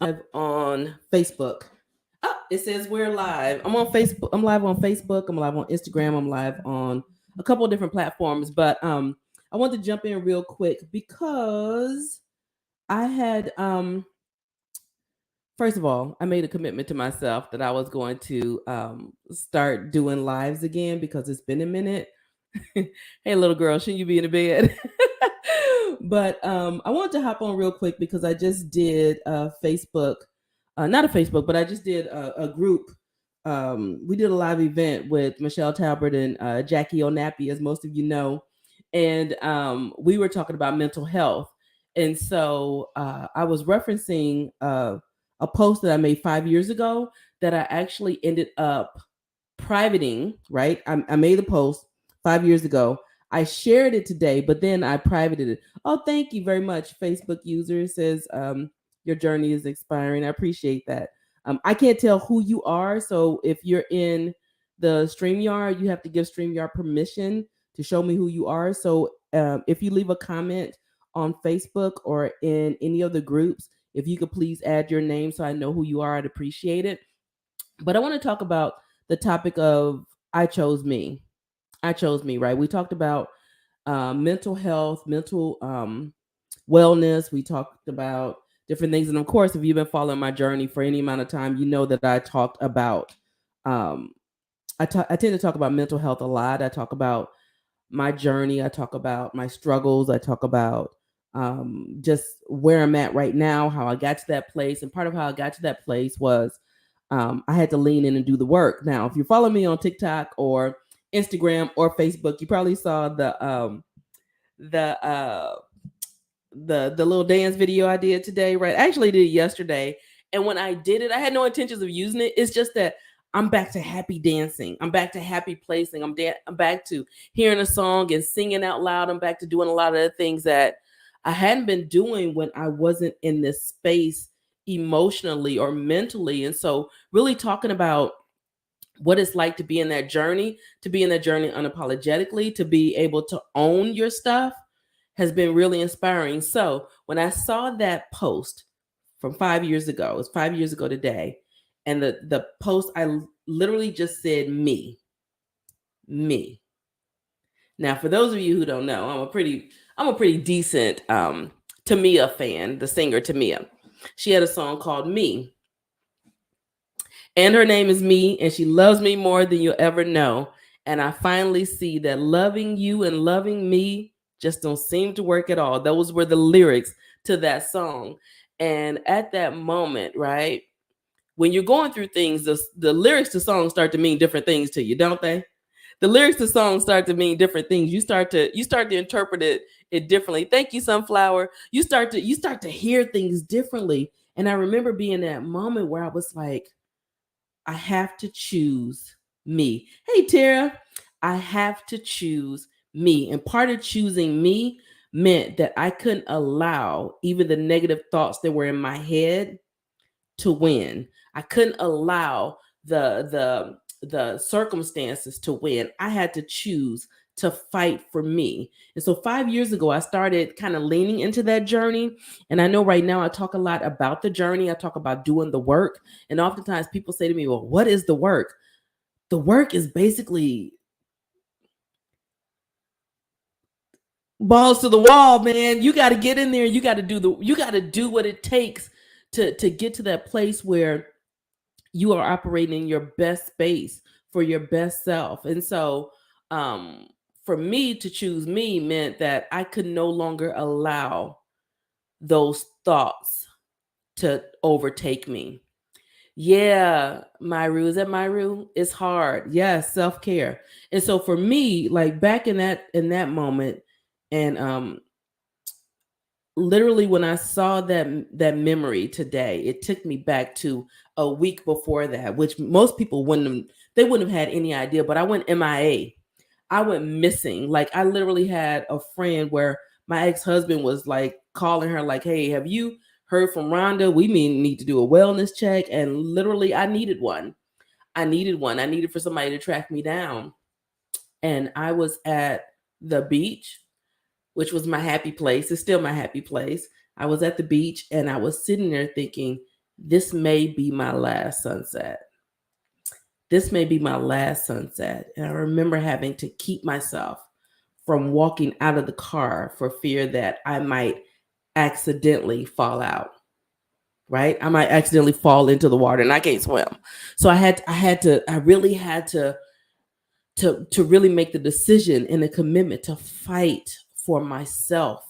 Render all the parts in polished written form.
On Facebook. Oh, it says we're live. I'm on Facebook. I'm live on Facebook. I'm live on Instagram. I'm live on a couple of different platforms. But I want to jump in real quick because I had first of all, I made a commitment to myself that I was going to start doing lives again because it's been a minute. Hey, little girl, shouldn't you be in the bed? But I wanted to hop on real quick because I just did a Facebook, not a Facebook, but I just did a group. We did a live event with Michelle Talbert and Jackie O'Nappy, as most of you know, and we were talking about mental health. And so I was referencing a post that I made 5 years ago that I actually ended up privating, right? I made the post 5 years ago. I shared it today, but then I privated it. Oh, thank you very much, Facebook user. It says your journey is expiring. I appreciate that. I can't tell who you are, so if you're in the StreamYard, you have to give StreamYard permission to show me who you are. So if you leave a comment on Facebook or in any of the groups, if you could please add your name so I know who you are, I'd appreciate it. But I want to talk about the topic of I chose me. I chose me, right? We talked about mental health, mental wellness. We talked about different things. And of course, if you've been following my journey for any amount of time, you know that I talked about, um, I tend to talk about mental health a lot. I talk about my journey. I talk about my struggles. I talk about just where I'm at right now, how I got to that place. And part of how I got to that place was I had to lean in and do the work. Now, if you follow me on TikTok or Instagram or Facebook, you probably saw the the little dance video I did today, right? I actually did it yesterday. And when I did it, I had no intentions of using it. It's just that I'm back to happy dancing. I'm back to happy placing. I'm back to hearing a song and singing out loud. I'm back to doing a lot of the things that I hadn't been doing when I wasn't in this space emotionally or mentally. And so really talking about what it's like to be in that journey, to be in that journey unapologetically, to be able to own your stuff has been really inspiring. So when I saw that post from 5 years ago, it was 5 years ago today, and the post I literally just said me. Now, for those of you who don't know, I'm a pretty decent Tamia fan, the singer Tamia. She had a song called Me. And her name is Me, and she loves me more than you'll ever know. And I finally see that loving you and loving me just don't seem to work at all. Those were the lyrics to that song. And at that moment, right, when you're going through things, the lyrics to songs start to mean different things to you, don't they? The lyrics to songs start to mean different things. You start to interpret it differently. Thank you, Sunflower. You start to hear things differently. And I remember being in that moment where I was like, I have to choose me. Hey, Tara, I have to choose me. And part of choosing me meant that I couldn't allow even the negative thoughts that were in my head to win. I couldn't allow the circumstances to win. I had to choose to fight for me. And so 5 years ago, I started kind of leaning into that journey. And I know right now I talk a lot about the journey. I talk about doing the work. And oftentimes people say to me, well, what is the work? The work is basically balls to the wall, man. You got to get in there. You got to do what it takes to get to that place where you are operating in your best space for your best self. And so um for me to choose me meant that I could no longer allow those thoughts to overtake me. Yeah, Myru, is that Myru? It's hard. Yes, self-care. And so for me, like back in that moment, and literally when I saw that memory today, it took me back to a week before that, which most people wouldn't have had any idea. But I went MIA. I went missing. Like I literally had a friend where my ex-husband was like calling her, like, "Hey, have you heard from Rhonda? We need to do a wellness check." And literally, I needed one. I needed one. I needed for somebody to track me down. And I was at the beach, which was my happy place. It's still my happy place. I was at the beach and I was sitting there thinking, this may be my last sunset. This may be my last sunset. And I remember having to keep myself from walking out of the car for fear that I might accidentally fall out. Right? I might accidentally fall into the water and I can't swim. So I really had to really make the decision and the commitment to fight for myself,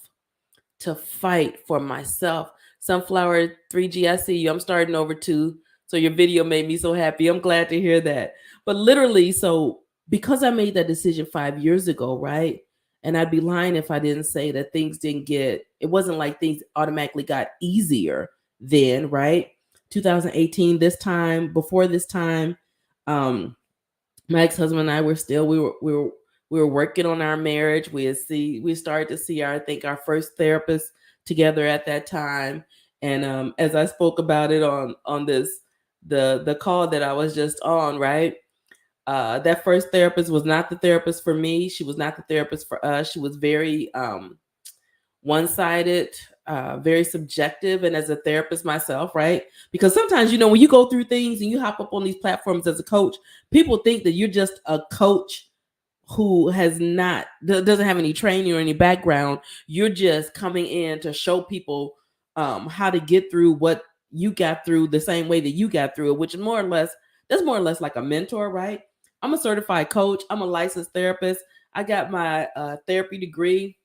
to fight for myself. Sunflower 3G, I see you. I'm starting over too. So your video made me so happy. I'm glad to hear that. But literally, so because I made that decision 5 years ago, right? And I'd be lying if I didn't say that things didn't get, it wasn't like things automatically got easier then, right? 2018, this time, before this time, my ex-husband and I were still, we were working on our marriage. We started to see our, I think, our first therapist together at that time. And as I spoke about it on this the call that I was just on, right? That first therapist was not the therapist for me. She was not the therapist for us. She was very one-sided, very subjective. And as a therapist myself, right? Because sometimes, when you go through things and you hop up on these platforms as a coach, people think that you're just a coach who doesn't have any training or any background. You're just coming in to show people how to get through what you got through the same way that you got through it, which is that's more or less like a mentor, right? I'm a certified coach. I'm a licensed therapist. I got my therapy degree.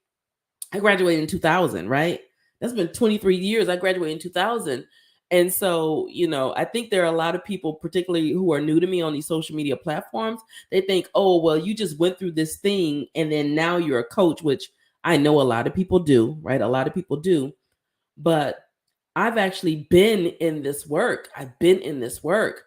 I graduated in 2000, right? That's been 23 years. I graduated in 2000. And so, I think there are a lot of people, particularly who are new to me on these social media platforms. They think, oh, well, you just went through this thing and then now you're a coach, which I know a lot of people do, right? A lot of people do. But I've actually been in this work. I've been in this work.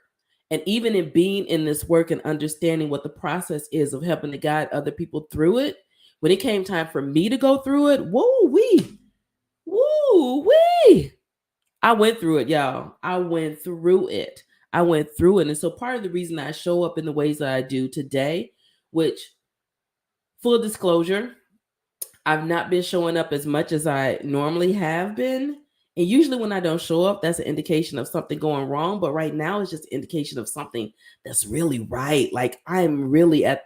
And even in being in this work and understanding what the process is of helping to guide other people through it, when it came time for me to go through it, woo wee, I went through it, y'all. I went through it. And so part of the reason I show up in the ways that I do today, which, full disclosure, I've not been showing up as much as I normally have been. And usually when I don't show up, that's an indication of something going wrong. But right now it's just an indication of something that's really right. Like I'm really at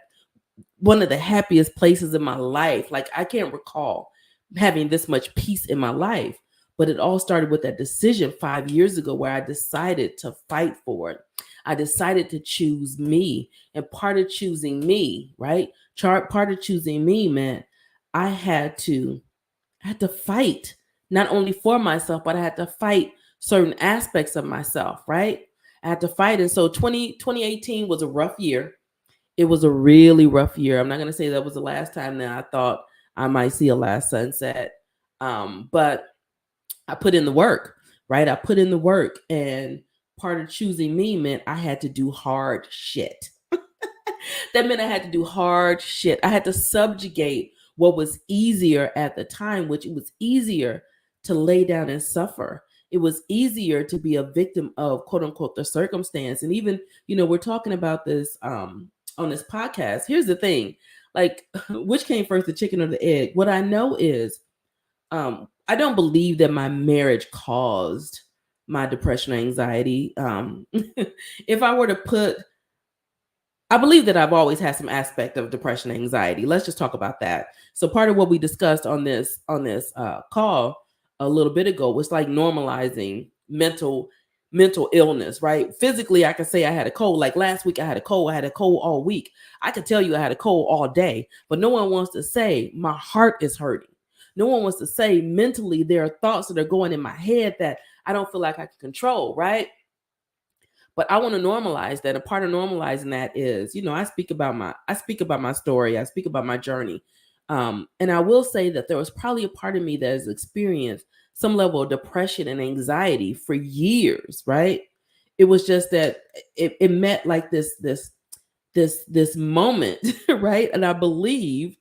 one of the happiest places in my life. Like I can't recall having this much peace in my life. But it all started with that decision 5 years ago where I decided to fight for it. I decided to choose me. And part of choosing me, right? Part of choosing me meant I had to fight, not only for myself, but I had to fight certain aspects of myself, right? I had to fight. And so 2018 was a rough year. It was a really rough year. I'm not going to say that was the last time that I thought I might see a last sunset. But I put in the work, right? I put in the work, and part of choosing me meant I had to do hard shit. That meant I had to do hard shit. I had to subjugate what was easier at the time, which it was easier to lay down and suffer. It was easier to be a victim of, quote unquote, the circumstance. And even, we're talking about this on this podcast. Here's the thing, like, which came first, the chicken or the egg? What I know is I don't believe that my marriage caused my depression or anxiety. If I were to put, I believe that I've always had some aspect of depression and anxiety. Let's just talk about that. So part of what we discussed on this call a little bit ago was like normalizing mental illness, right? Physically, I could say I had a cold. Like last week, I had a cold. I had a cold all week. I could tell you I had a cold all day, but no one wants to say my heart is hurting. No one wants to say mentally there are thoughts that are going in my head that I don't feel like I can control, right? But I want to normalize that. A part of normalizing that is, I speak about my story. I speak about my journey. And I will say that there was probably a part of me that has experienced some level of depression and anxiety for years, right? It was just that it met like this moment, right? And I believe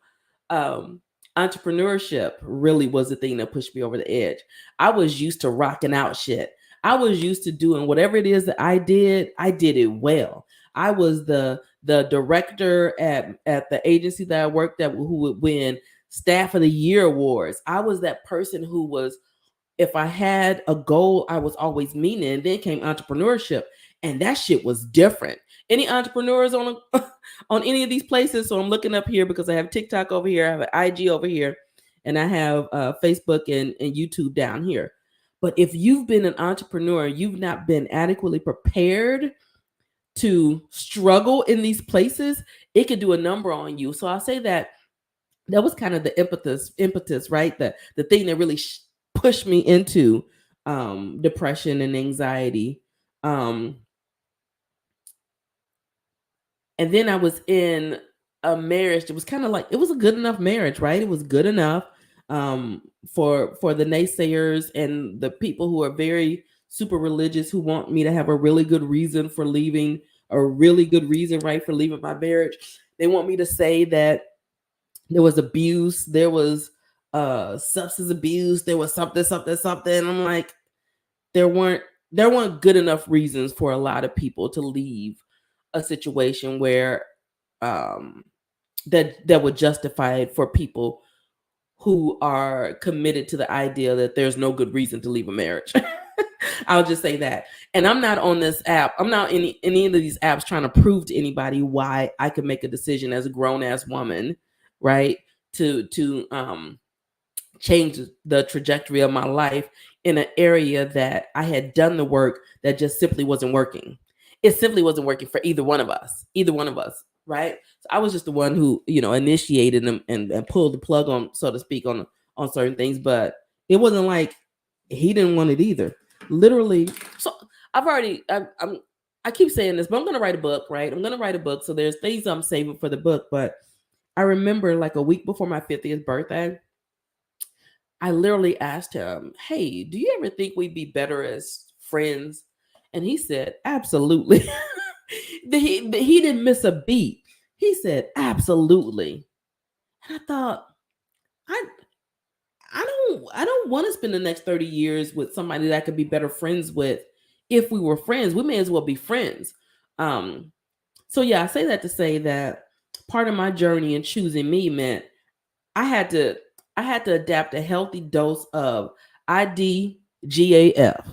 entrepreneurship really was the thing that pushed me over the edge. I was used to rocking out shit. I was used to doing whatever it is that I did it well. I was the director at the agency that I worked at who would win Staff of the Year awards. I was that person who was if I had a goal, I was always meeting it. And then came entrepreneurship, and that shit was different. Any entrepreneurs on on any of these places? So I'm looking up here because I have TikTok over here, I have an IG over here, and I have Facebook and YouTube down here. But if you've been an entrepreneur, you've not been adequately prepared to struggle in these places, it could do a number on you. So I'll say that was kind of the impetus, right? The thing that really pushed me into depression and anxiety. And then I was in a marriage that was kind of like, it was a good enough marriage, right? It was good enough for the naysayers and the people who are very super religious, who want me to have a really good reason for leaving, a really good reason, right, for leaving my marriage. They want me to say that there was abuse, there was substance abuse, there was something. I'm like, there weren't good enough reasons for a lot of people to leave a situation where that would justify it for people who are committed to the idea that there's no good reason to leave a marriage. I'll just say that. And I'm not on this app. I'm not in any of these apps trying to prove to anybody why I could make a decision as a grown ass woman, right, to change the trajectory of my life in an area that I had done the work that just simply wasn't working. It simply wasn't working for either one of us, right? So I was just the one who, initiated them and pulled the plug on, so to speak, on certain things, but it wasn't like he didn't want it either. Literally. So I keep saying this, but I'm going to write a book, right? I'm going to write a book. So there's things I'm saving for the book, but I remember like a week before my 50th birthday, I literally asked him, "Hey, do you ever think we'd be better as friends?" And he said, "Absolutely." he didn't miss a beat. He said, "Absolutely." And I thought, I don't want to spend the next 30 years with somebody that I could be better friends with. If we were friends, we may as well be friends. So yeah, I say that to say that part of my journey in choosing me meant I had to adapt a healthy dose of IDGAF.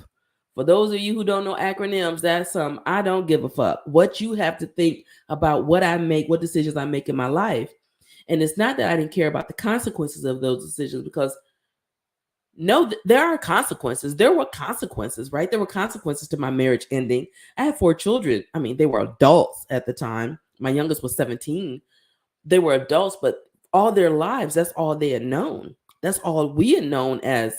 For those of you who don't know acronyms, that's I don't give a fuck. What you have to think about what I make, what decisions I make in my life. And it's not that I didn't care about the consequences of those decisions, because no, there are consequences. There were consequences, right? There were consequences to my marriage ending. I had 4 children. I mean, they were adults at the time. My youngest was 17. They were adults, but all their lives, that's all they had known. That's all we had known as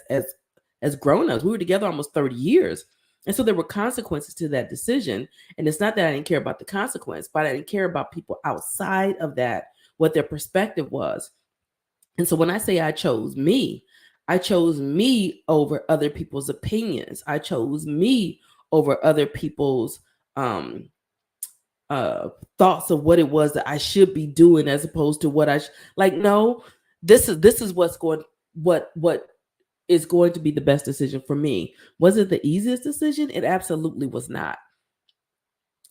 grown-ups. We were together almost 30 years. And so there were consequences to that decision. And it's not that I didn't care about the consequence, but I didn't care about people outside of that, what their perspective was. And so when I say I chose me over other people's opinions. I chose me over other people's thoughts of what it was that I should be doing, as opposed to what no, this is what is going to be the best decision for me. Was it the easiest decision? It absolutely was not.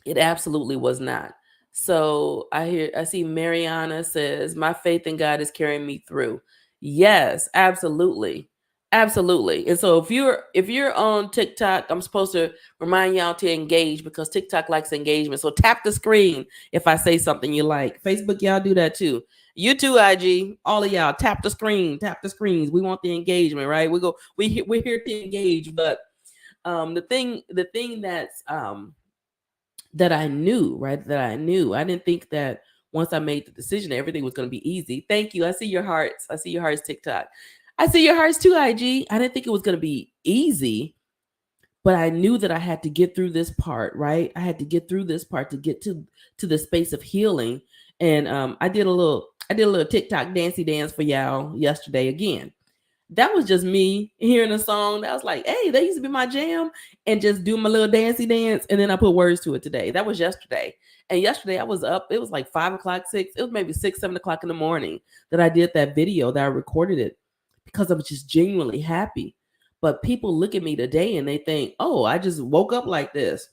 It absolutely was not. So I see Mariana says, "My faith in God is carrying me through." Yes, absolutely. Absolutely. And so if you're on TikTok, I'm supposed to remind y'all to engage, because TikTok likes engagement. So tap the screen if I say something you like. Facebook, y'all do that too. You too, IG. All of y'all, tap the screen, tap the screens. We want the engagement, right? We're here to engage. But the thing that's that I knew, right? I didn't think that once I made the decision, everything was going to be easy. Thank you. I see your hearts. TikTok. I see your hearts too, IG. I didn't think it was going to be easy, but I knew that I had to get through this part, right? I had to get through this part to get to the space of healing. And I did a little TikTok dancey dance for y'all yesterday again. That was just me hearing a song that was like, hey, that used to be my jam, and just do my little dancey dance. And then I put words to it today. That was yesterday. And yesterday I was up. It was like 5 o'clock, 6. It was maybe 6, 7 o'clock in the morning that I did that video, that I recorded it, because I was just genuinely happy. But people look at me today and they think, oh, I just woke up like this.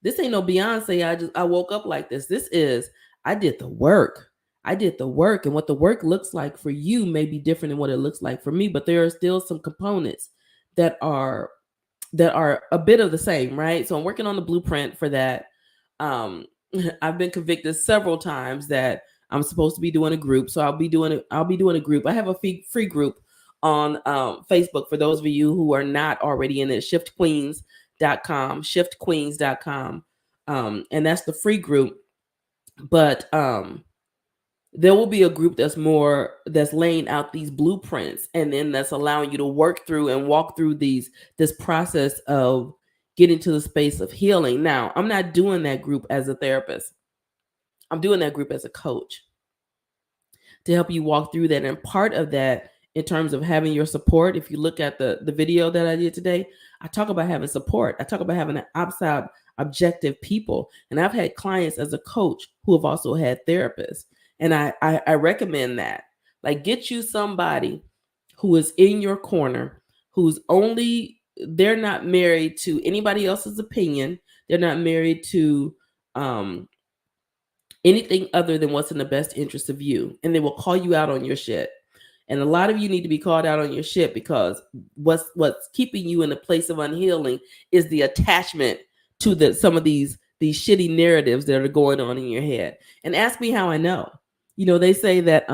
This ain't no Beyonce. I woke up like this. This is, I did the work. I did the work, and what the work looks like for you may be different than what it looks like for me, but there are still some components that are a bit of the same, right? So I'm working on the blueprint for that. Um, I've been convicted several times that I'm supposed to be doing a group, so I'll be doing a group. I have a free group on Facebook for those of you who are not already in it. Shiftqueens.com, and that's the free group. But there will be a group that's laying out these blueprints, and then that's allowing you to work through and walk through this process of getting to the space of healing. Now, I'm not doing that group as a therapist. I'm doing that group as a coach to help you walk through that. And part of that, in terms of having your support, if you look at the video that I did today, I talk about having support. I talk about having an outside objective people. And I've had clients as a coach who have also had therapists. And I recommend that. Like, get you somebody who is in your corner, they're not married to anybody else's opinion. They're not married to anything other than what's in the best interest of you. And they will call you out on your shit. And a lot of you need to be called out on your shit, because what's keeping you in a place of unhealing is the attachment to some of these shitty narratives that are going on in your head. And ask me how I know. You know, they say that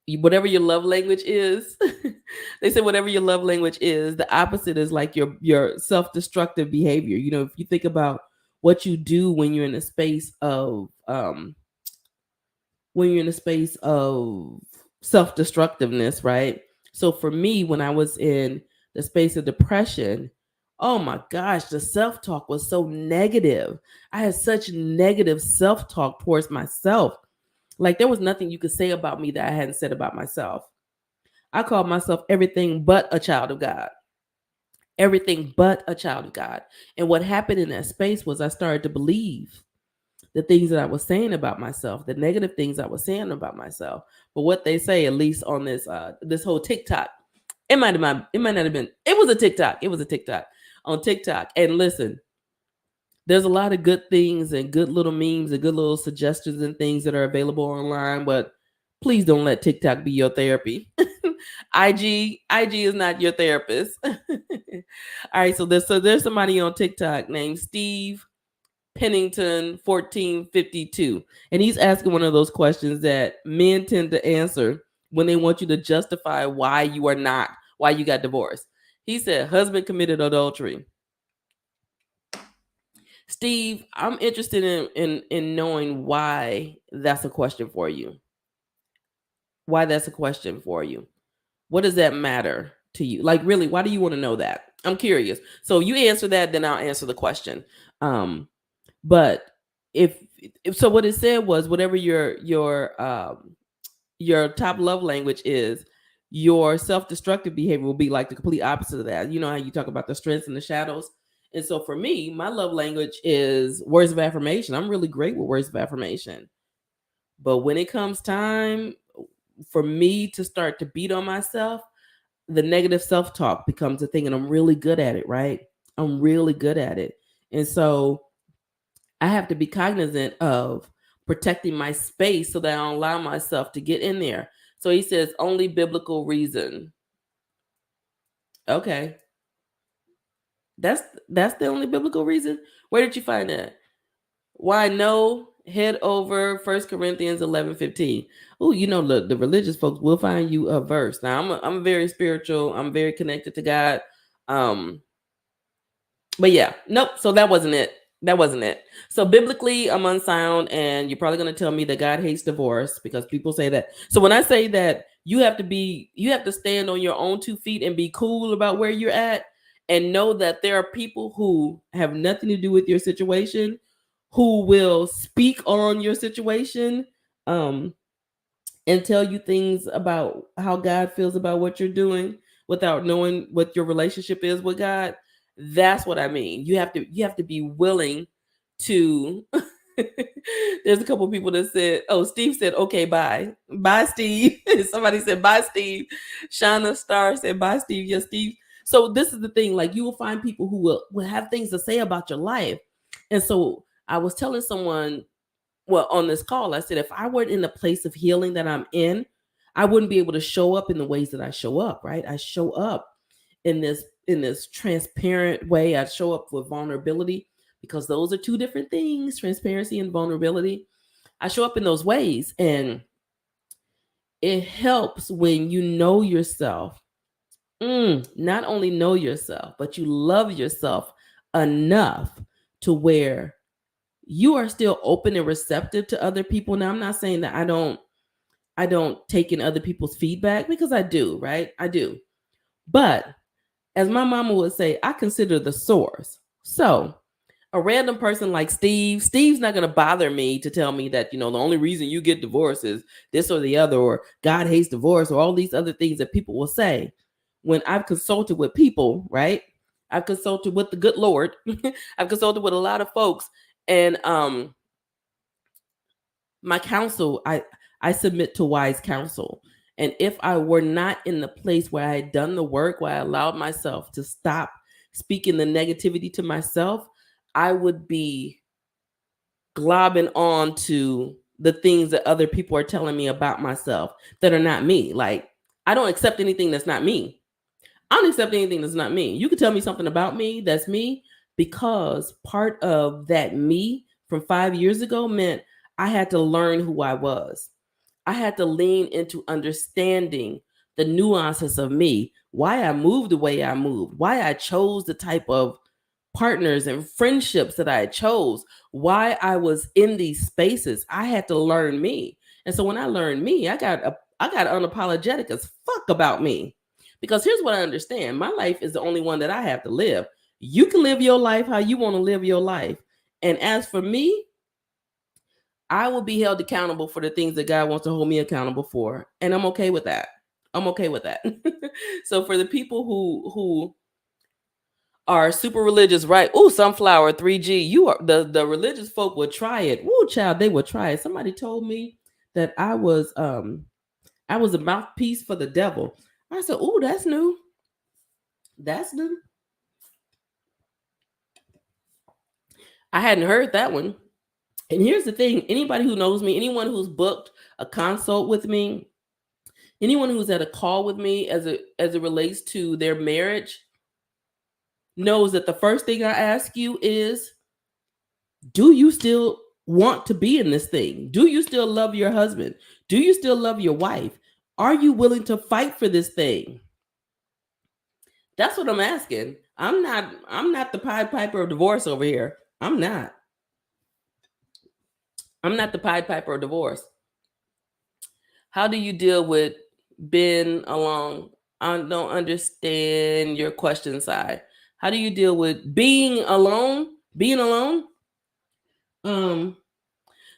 whatever your love language is, they say whatever your love language is, the opposite is like your self-destructive behavior. You know, if you think about what you do when you're in a space of self-destructiveness, right? So for me, when I was in the space of depression, oh my gosh, the self-talk was so negative. I had such negative self-talk towards myself. Like, there was nothing you could say about me that I hadn't said about myself. I called myself everything but a child of God. Everything but a child of God. And what happened in that space was I started to believe the things that I was saying about myself, the negative things I was saying about myself. But what they say, at least on this whole TikTok, it might not have been, it was a TikTok on TikTok. And listen, there's a lot of good things and good little memes and good little suggestions and things that are available online, but please don't let TikTok be your therapy. IG is not your therapist. All right, so there's somebody on TikTok named Steve Pennington 1452, and he's asking one of those questions that men tend to answer when they want you to justify why you got divorced. He said, husband committed adultery. Steve, I'm interested in knowing why that's a question for you. Why that's a question for you. What does that matter to you? Like, really, why do you want to know that? I'm curious. So you answer that, then I'll answer the question. But if so, what it said was, whatever your top love language is, your self-destructive behavior will be like the complete opposite of that. You know how you talk about the strengths and the shadows? And so for me, my love language is words of affirmation. I'm really great with words of affirmation. But when it comes time for me to start to beat on myself, the negative self-talk becomes a thing, and I'm really good at it, right? I'm really good at it. And so I have to be cognizant of protecting my space so that I don't allow myself to get in there. So he says, only biblical reason. Okay. That's the only biblical reason? Where did you find that? Why no? Head over 1 Corinthians 11:15. Oh, you know, the religious folks will find you a verse. Now, I'm very spiritual. I'm very connected to God. But yeah, nope. So that wasn't it. So biblically, I'm unsound, and you're probably going to tell me that God hates divorce, because people say that. So when I say that you have to stand on your own 2 feet and be cool about where you're at, and know that there are people who have nothing to do with your situation, who will speak on your situation, and tell you things about how God feels about what you're doing without knowing what your relationship is with God. That's what I mean. You have to be willing to. There's a couple people that said, oh, Steve said, okay, bye Steve. Somebody said, bye Steve. Shauna Starr said, bye Steve. Yes, Steve. So this is the thing, like, you will find people who will have things to say about your life. And so I was telling someone well, on this call, I said, if I weren't in the place of healing that I'm in, I wouldn't be able to show up in the ways that I show up, right? I show up in this transparent way. I show up with vulnerability, because those are two different things, transparency and vulnerability. I show up in those ways, and it helps when you know yourself. Not only know yourself, but you love yourself enough to where you are still open and receptive to other people. Now, I'm not saying that I don't take in other people's feedback, because I do, right? I do. But as my mama would say, I consider the source. So a random person like Steve's not going to bother me to tell me that, the only reason you get divorced is this or the other, or God hates divorce, or all these other things that people will say. When I've consulted with people, right? I've consulted with the good Lord. I've consulted with a lot of folks, and my counsel, I submit to wise counsel. And if I were not in the place where I had done the work, where I allowed myself to stop speaking the negativity to myself, I would be globbing on to the things that other people are telling me about myself that are not me. Like, I don't accept anything that's not me. I don't accept anything that's not me. You can tell me something about me that's me, because part of that me from 5 years ago meant I had to learn who I was. I had to lean into understanding the nuances of me, why I moved the way I moved, why I chose the type of partners and friendships that I chose, why I was in these spaces. I had to learn me. And so when I learned me, I got unapologetic as fuck about me. Because here's what I understand. My life is the only one that I have to live. You can live your life how you want to live your life. And as for me, I will be held accountable for the things that God wants to hold me accountable for. And I'm okay with that. I'm okay with that. So for the people who are super religious, right? Oh, sunflower 3G. You are the religious folk would try it. Woo, child, they would try it. Somebody told me that I was a mouthpiece for the devil. I said, "Oh, that's new. That's new. I hadn't heard that one." And here's the thing: anybody who knows me, anyone who's booked a consult with me, anyone who's at a call with me as it relates to their marriage, knows that the first thing I ask you is, do you still want to be in this thing? Do you still love your husband? Do you still love your wife? Are you willing to fight for this thing? That's what I'm asking. I'm not the Pied Piper of divorce over here. I'm not. I'm not the Pied Piper of divorce. How do you deal with being alone? I don't understand your question side. How do you deal with being alone? Being alone?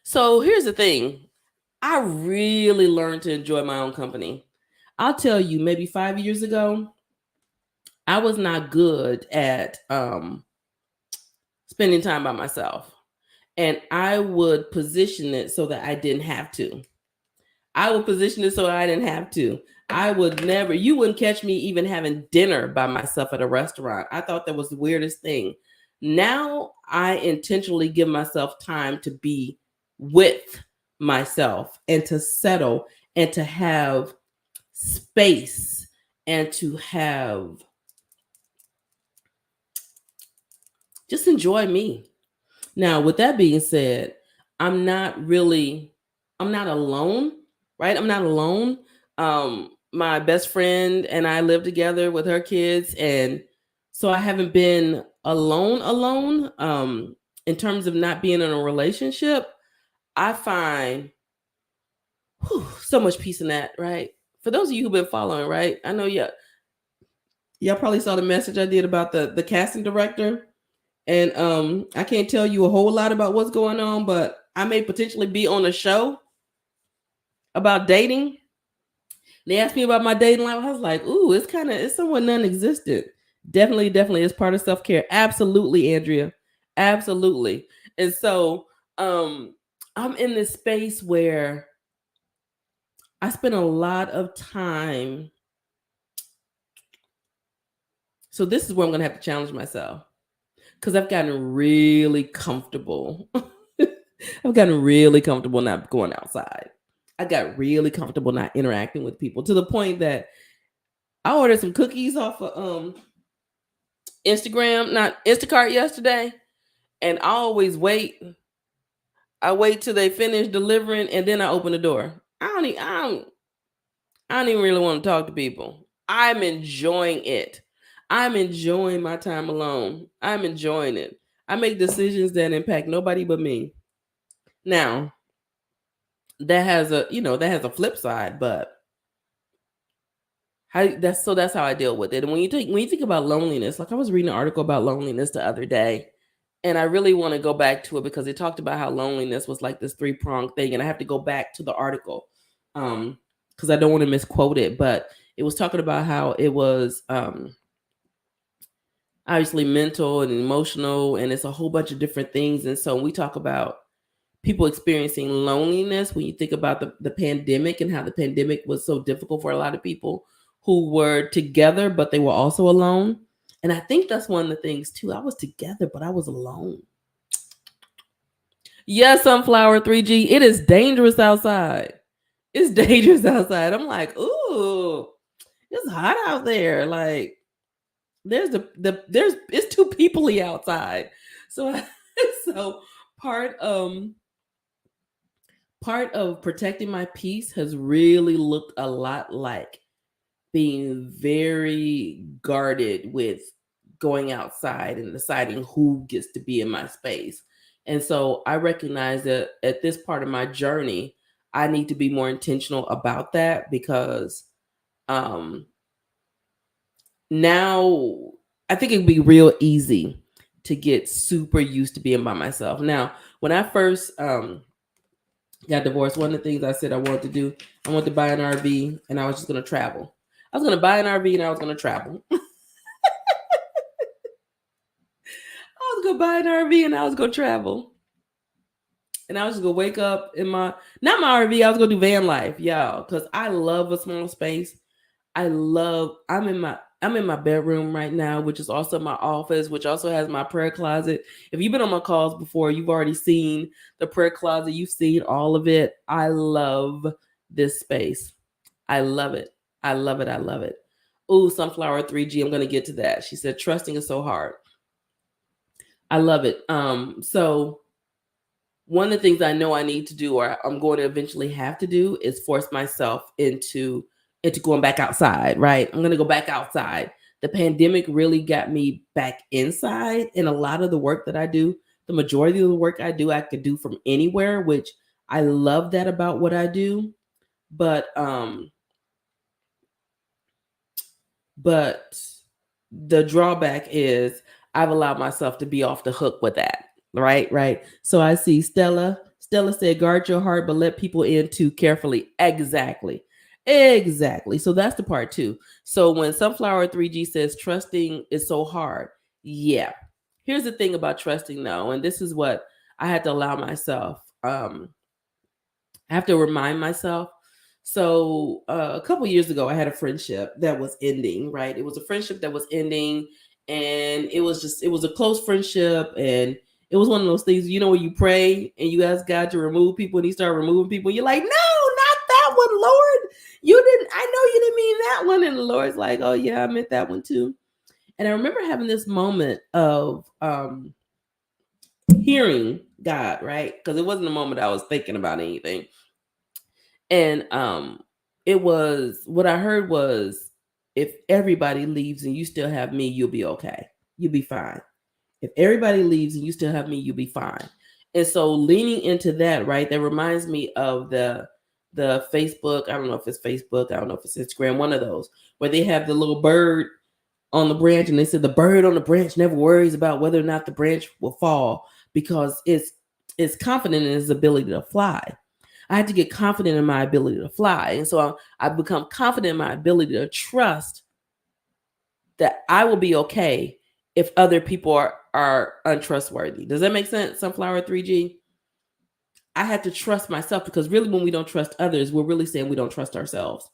So here's the thing. I really learned to enjoy my own company. I'll tell you, maybe 5 years ago, I was not good at spending time by myself. And I would position it so that I didn't have to. I would position it so that I didn't have to. I would never, you wouldn't catch me even having dinner by myself at a restaurant. I thought that was the weirdest thing. Now I intentionally give myself time to be with myself and to settle and to have space and to have just enjoy me. Now, with that being said, I'm not alone, right? I'm not alone. My best friend and I live together with her kids, and so I haven't been alone. In terms of not being in a relationship, I find so much peace in that, right? For those of you who've been following, right? I know y'all probably saw the message I did about the casting director. And I can't tell you a whole lot about what's going on, but I may potentially be on a show about dating. They asked me about my dating life. I was like, ooh, it's somewhat non-existent. Definitely is part of self-care. Absolutely, Andrea. Absolutely. And so I'm in this space where I spend a lot of time. So this is where I'm gonna have to challenge myself, because I've gotten really comfortable I've gotten really comfortable not going outside. I got really comfortable not interacting with people to the point that I ordered some cookies off of Instagram, not Instacart yesterday, and I always wait. I wait till they finish delivering and then I open the door. I don't even really want to talk to people. I'm enjoying it. I'm enjoying my time alone. I'm enjoying it. I make decisions that impact nobody but me. Now, that has a flip side, but that's how I deal with it. And when you think about loneliness, like I was reading an article about loneliness the other day, and I really want to go back to it because it talked about how loneliness was like this three-pronged thing, and I have to go back to the article because I don't want to misquote it, but it was talking about how it was obviously mental and emotional, and it's a whole bunch of different things. And so when we talk about people experiencing loneliness, when you think about the pandemic and how the pandemic was so difficult for a lot of people who were together, but they were also alone. And I think that's one of the things too. I was together, but I was alone. Yes, Sunflower 3G, it is dangerous outside. It's dangerous outside. I'm like, ooh, it's hot out there. Like, there's it's too peoply outside. So so part part of protecting my peace has really looked a lot like being very guarded with going outside and deciding who gets to be in my space. And so I recognize that at this part of my journey, I need to be more intentional about that because um now I think it'd be real easy to get super used to being by myself. Now, when I first got divorced, one of the things I said I wanted to do, I wanted to buy an RV and I was just going to travel. I was going to buy an RV and I was going to travel. I was going to buy an RV and I was going to travel. And I was just going to wake up in not my RV, I was going to do van life, y'all, because I love a small space. I'm in my bedroom right now, which is also my office, which also has my prayer closet. If you've been on my calls before, you've already seen the prayer closet. You've seen all of it. I love this space. I love it. I love it. I love it. Ooh, Sunflower 3G. I'm going to get to that. She said, trusting is so hard. I love it. So one of the things I know I need to do, or I'm going to eventually have to do, is force myself into going back outside, right? I'm going to go back outside. The pandemic really got me back inside, and a lot of the work that I do, the majority of the work I do, I could do from anywhere, which I love that about what I do. But the drawback is I've allowed myself to be off the hook with that. Right. So I see Stella said, guard your heart, but let people in too carefully. Exactly. So that's the part too. So when Sunflower 3G says trusting is so hard, yeah. Here's the thing about trusting though, and this is what I had to allow myself. I have to remind myself. So a couple years ago, I had a friendship that was ending. Right, it was a friendship that was ending, and it was a close friendship, and it was one of those things, where you pray and you ask God to remove people, and He started removing people. And you're like, no, not that one, Lord. I know you didn't mean that one. And the Lord's like, oh yeah, I meant that one too. And I remember having this moment of hearing God, right? Because it wasn't a moment I was thinking about anything. And it was, what I heard was, if everybody leaves and you still have me, you'll be okay. You'll be fine. If everybody leaves and you still have me, you'll be fine. And so leaning into that, right, that reminds me of the Facebook, I don't know if it's Facebook, I don't know if it's Instagram, one of those, where they have the little bird on the branch, and they said the bird on the branch never worries about whether or not the branch will fall because it's confident in its ability to fly. I had to get confident in my ability to fly. And so I've become confident in my ability to trust that I will be okay if other people are untrustworthy. Does that make sense, Sunflower 3G? I had to trust myself, because really when we don't trust others, we're really saying we don't trust ourselves.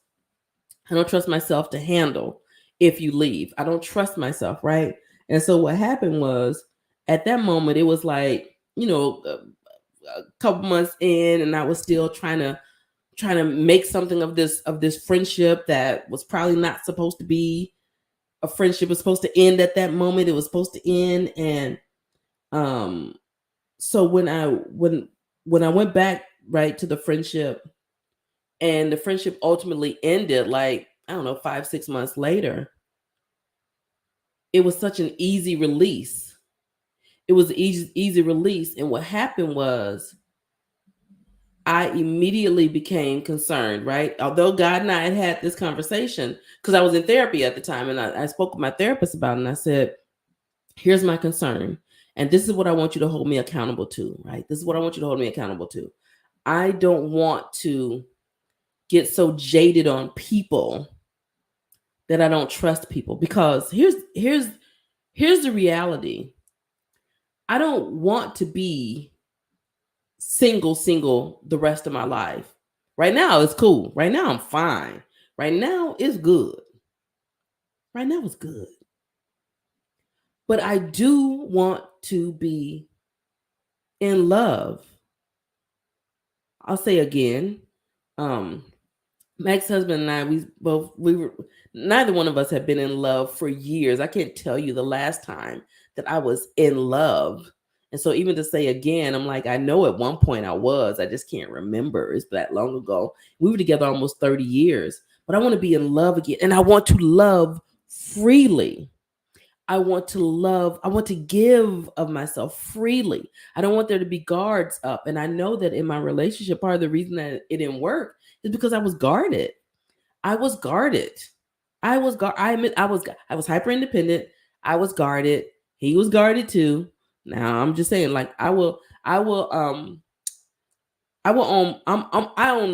I don't trust myself to handle if you leave. I don't trust myself, right? And so what happened was, at that moment, it was like, a couple months in, and I was still trying to make something of this friendship that was probably not supposed to be a friendship. It was supposed to end at that moment. It was supposed to end, and um, so when I went back right to the friendship, and the friendship ultimately ended, like I don't know, 5 6 months later, it was such an easy release. It was an easy release, and what happened was I immediately became concerned, right? Although God and I had this conversation, because I was in therapy at the time, and I spoke with my therapist about it, and I said, here's my concern. And this is what I want you to hold me accountable to, right? This is what I want you to hold me accountable to. I don't want to get so jaded on people that I don't trust people, because here's the reality. I don't want to be single the rest of my life. Right now it's cool. Right now I'm fine. Right now it's good. Right now it's good. But I do want to be in love. I'll say again, my ex-husband and I, we were, neither one of us had been in love for years. I can't tell you the last time that I was in love. And so even to say again, I'm like, I know at one point I just can't remember. It's that long ago. We were together almost 30 years, but I want to be in love again. And I want to love freely. I want to give of myself freely. I don't want there to be guards up. And I know that in my relationship, part of the reason that it didn't work is because I was guarded. I was guarded. I admit I was hyper independent. I was guarded. He was guarded too. Now I'm just saying, like, I own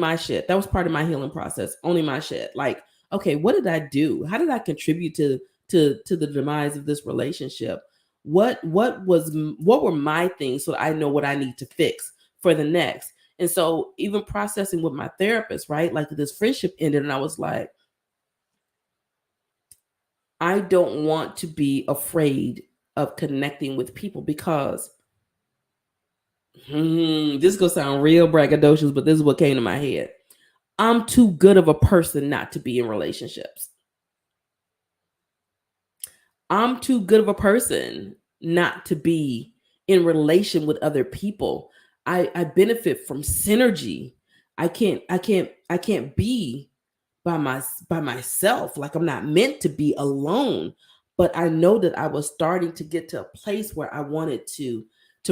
my shit. That was part of my healing process, owning my shit. Like, okay, what did I do? How did I contribute to the demise of this relationship? What were my things, so I know what I need to fix for the next? And so even processing with my therapist, right? Like, this friendship ended, and I was like, I don't want to be afraid of connecting with people, because this is gonna sound real braggadocious, but this is what came to my head. I'm too good of a person not to be in relationships. I'm too good of a person not to be in relation with other people. I benefit from synergy. I can't be by myself. Like, I'm not meant to be alone. But I know that I was starting to get to a place where I wanted to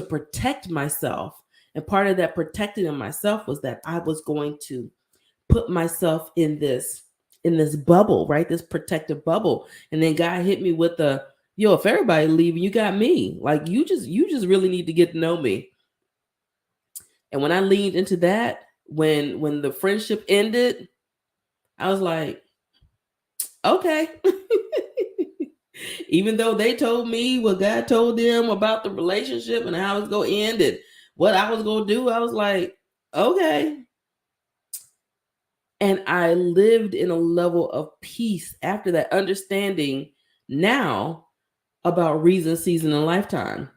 protect myself. And part of that protecting of myself was that I was going to put myself in this bubble, right? This protective bubble. And then God hit me with the, yo, if everybody leaving, you got me. Like, you just really need to get to know me. And when I leaned into that, when the friendship ended, I was like, okay. Even though they told me what God told them about the relationship and how it's going to end and what I was going to do, I was like, okay. And I lived in a level of peace after that, understanding now about reason, season, and lifetime.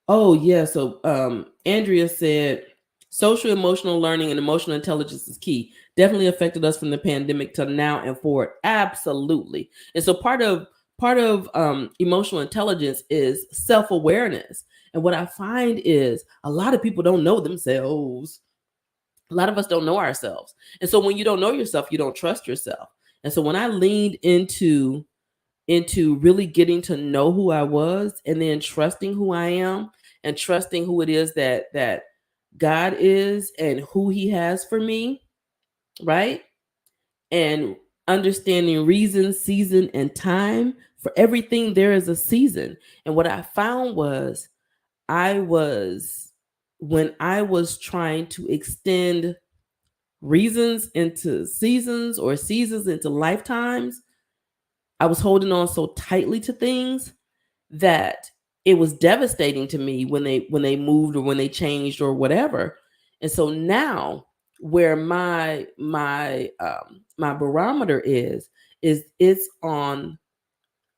Oh, yeah. So Andrea said, social emotional learning and emotional intelligence is key. Definitely affected us from the pandemic to now and forward. Absolutely. And so part of emotional intelligence is self-awareness. And what I find is a lot of people don't know themselves. A lot of us don't know ourselves. And so when you don't know yourself, you don't trust yourself. And so when I leaned into really getting to know who I was, and then trusting who I am, and trusting who it is that God is and who he has for me, right? And understanding reason, season, and time. For everything, there is a season. And what I found was when I was trying to extend reasons into seasons, or seasons into lifetimes, I was holding on so tightly to things that it was devastating to me when they moved, or when they changed, or whatever. And so now, where my barometer is it's on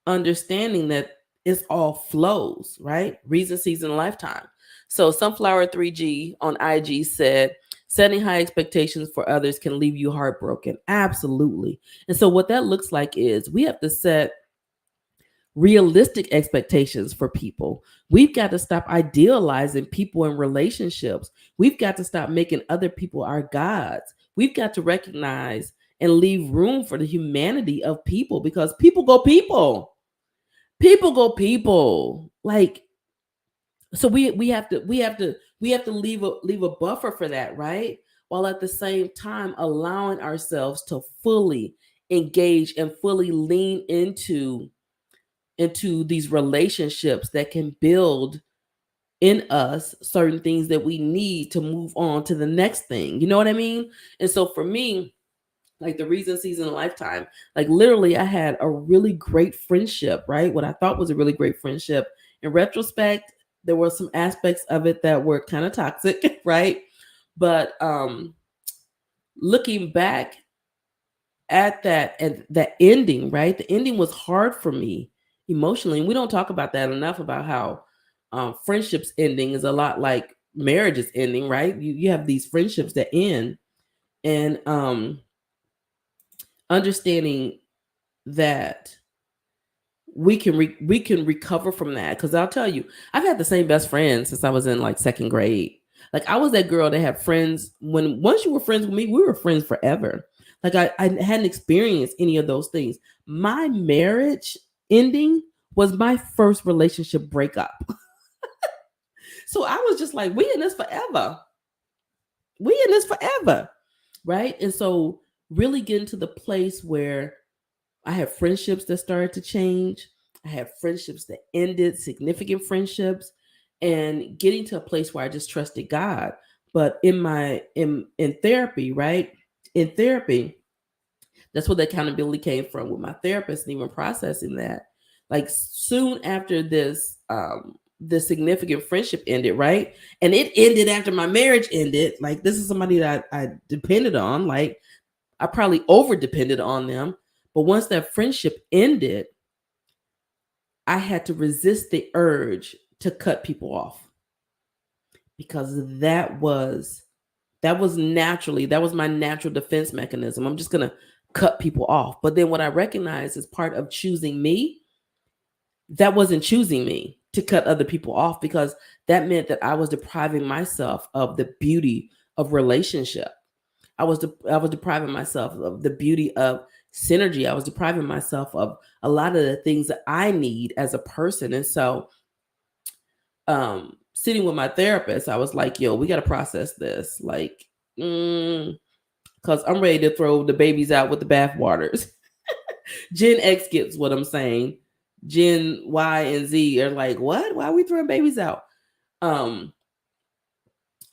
understanding that it's all flows, right? Reason, season, lifetime. So Sunflower 3G on IG said, setting high expectations for others can leave you heartbroken. Absolutely. And so what that looks like is we have to set realistic expectations for people. We've got to stop idealizing people in relationships. We've got to stop making other people our gods. We've got to recognize and leave room for the humanity of people, because people go people. People go people. Like, so we have to leave a buffer for that, right? While at the same time allowing ourselves to fully engage and fully lean into these relationships that can build in us certain things that we need to move on to the next thing. You know what I mean? And so for me, like the reason season of lifetime, like literally I had a really great friendship, right? What I thought was a really great friendship. In retrospect, there were some aspects of it that were kind of toxic, right? But looking back at that ending, right? The ending was hard for me emotionally. And we don't talk about that enough, about how friendships ending is a lot like marriages ending, right? You have these friendships that end, and understanding that we can recover from that. Because I'll tell you, I've had the same best friend since I was in like second grade. Like I was that girl that had friends when once you were friends with me, we were friends forever. Like I hadn't experienced any of those things. My marriage ending was my first relationship breakup. So I was just like, we in this forever. We in this forever. Right. And so really getting to the place where I had friendships that started to change. I had friendships that ended, significant friendships, and getting to a place where I just trusted God. But in therapy, right? In therapy, that's where the accountability came from with my therapist, and even processing that. Like soon after this significant friendship ended, right? And it ended after my marriage ended. Like this is somebody that I depended on. Like I probably over depended on them. But once that friendship ended, I had to resist the urge to cut people off, because that was my natural defense mechanism. I'm just going to cut people off. But then what I recognized is part of choosing me, that wasn't choosing me to cut other people off, because that meant that I was depriving myself of the beauty of relationship. I was depriving myself of the beauty of synergy. I was depriving myself of a lot of the things that I need as a person. And so sitting with my therapist, I was like, yo, we got to process this. Like, because I'm ready to throw the babies out with the bathwaters. Gen X gets what I'm saying. Gen Y and Z are like, what? Why are we throwing babies out? And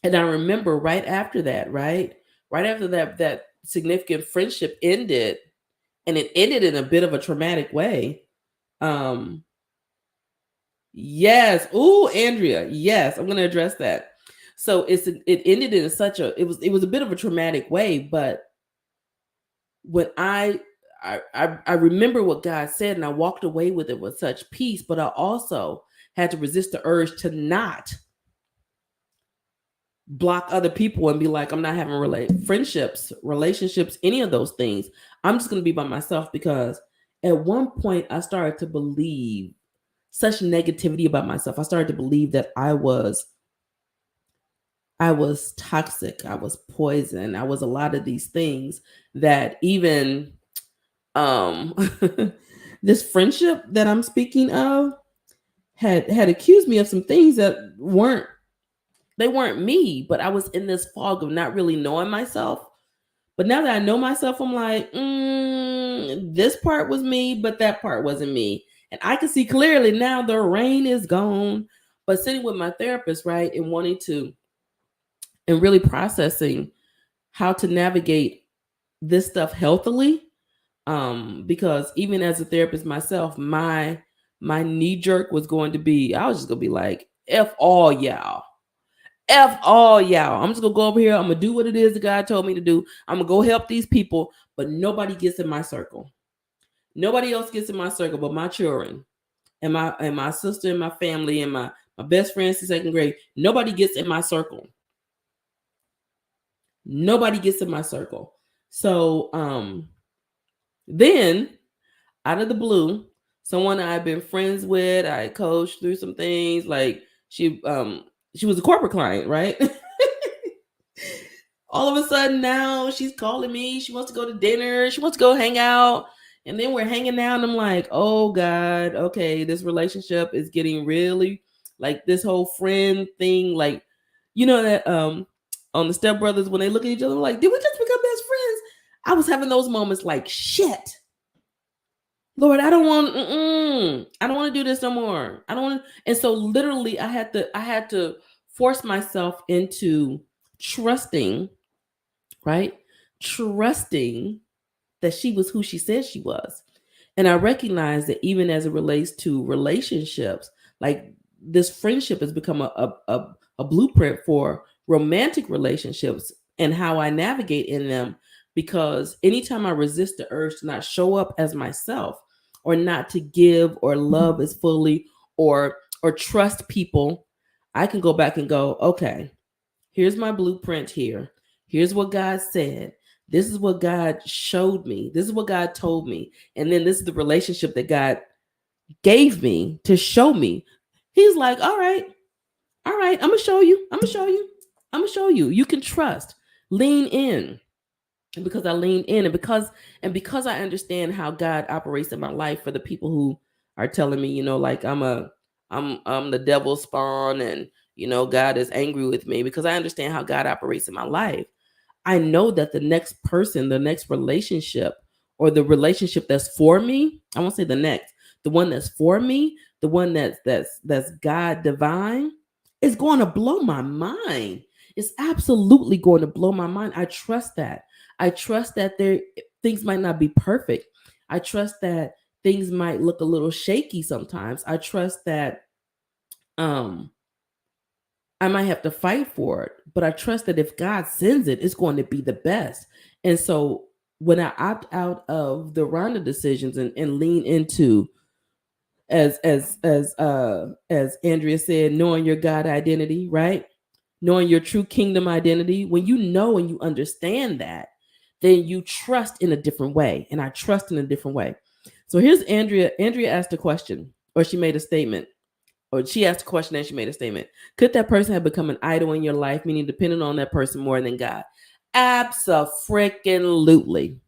I remember right after that, right after that significant friendship ended, and it ended in a bit of a traumatic way. Yes. Ooh, Andrea. Yes, I'm going to address that. So it ended in such a it was a bit of a traumatic way, but when I remember what God said, and I walked away with it with such peace, but I also had to resist the urge to not block other people and be like, I'm not having friendships, relationships, any of those things. I'm just going to be by myself, because at one point I started to believe such negativity about myself. I started to believe that I was toxic, I was poison, I was a lot of these things that even this friendship that I'm speaking of had accused me of some things that weren't me, but I was in this fog of not really knowing myself. But now that I know myself, I'm like, this part was me, but that part wasn't me. And I can see clearly now the rain is gone. But sitting with my therapist, right, and wanting to, and really processing how to navigate this stuff healthily. Because even as a therapist myself, my knee jerk was going to be, I was just going to be like, F all y'all. F all y'all. I'm just gonna go over here. I'm gonna do what it is that God told me to do. I'm gonna go help these people, but nobody gets in my circle. Nobody else gets in my circle but my children and my sister and my family and my My best friends in second grade. Nobody gets in my circle. Nobody gets in my circle. So then out of the blue, someone I've been friends with, I coached through some things. Like she was a corporate client, right? All of a sudden now she's calling me. She wants to go to dinner. She wants to go hang out. And then we're hanging out and I'm like, oh God, okay, this relationship is getting really like this whole friend thing. Like, you know that on the Step Brothers, when they look at each other like, did we just become best friends? I was having those moments like, shit. Lord, I don't want to do this no more. I don't want to. And so literally I had to force myself into trusting, right? Trusting that she was who she said she was. And I recognize that even as it relates to relationships, like this friendship has become a blueprint for romantic relationships and how I navigate in them. Because anytime I resist the urge to not show up as myself, or not to give or love as fully, or trust people, I can go back and go, okay, here's my blueprint here. Here's what God said. This is what God showed me. This is what God told me. And then this is the relationship that God gave me to show me. He's like, all right, I'm going to show you. I'm going to show you. I'm going to show you. You can trust. Lean in. And because I lean in and because I understand how God operates in my life, for the people who are telling me, like I'm the devil's spawn and, God is angry with me, because I understand how God operates in my life. I know that the next person, the next relationship, or the relationship that's for me, I won't say the next, the one that's for me, the one that's God divine, is going to blow my mind. It's absolutely going to blow my mind. I trust that. I trust that things might not be perfect. I trust that things might look a little shaky sometimes. I trust that I might have to fight for it, but I trust that if God sends it, it's going to be the best. And so when I opt out of the Rhonda decisions and lean into, as Andrea said, knowing your God identity, right? Knowing your true kingdom identity. When you know and you understand that, then you trust in a different way. And I trust in a different way. So here's Andrea. Andrea asked a question, or she made a statement. Or she asked a question and she made a statement. Could that person have become an idol in your life, meaning depending on that person more than God? Abso-freaking-lutely.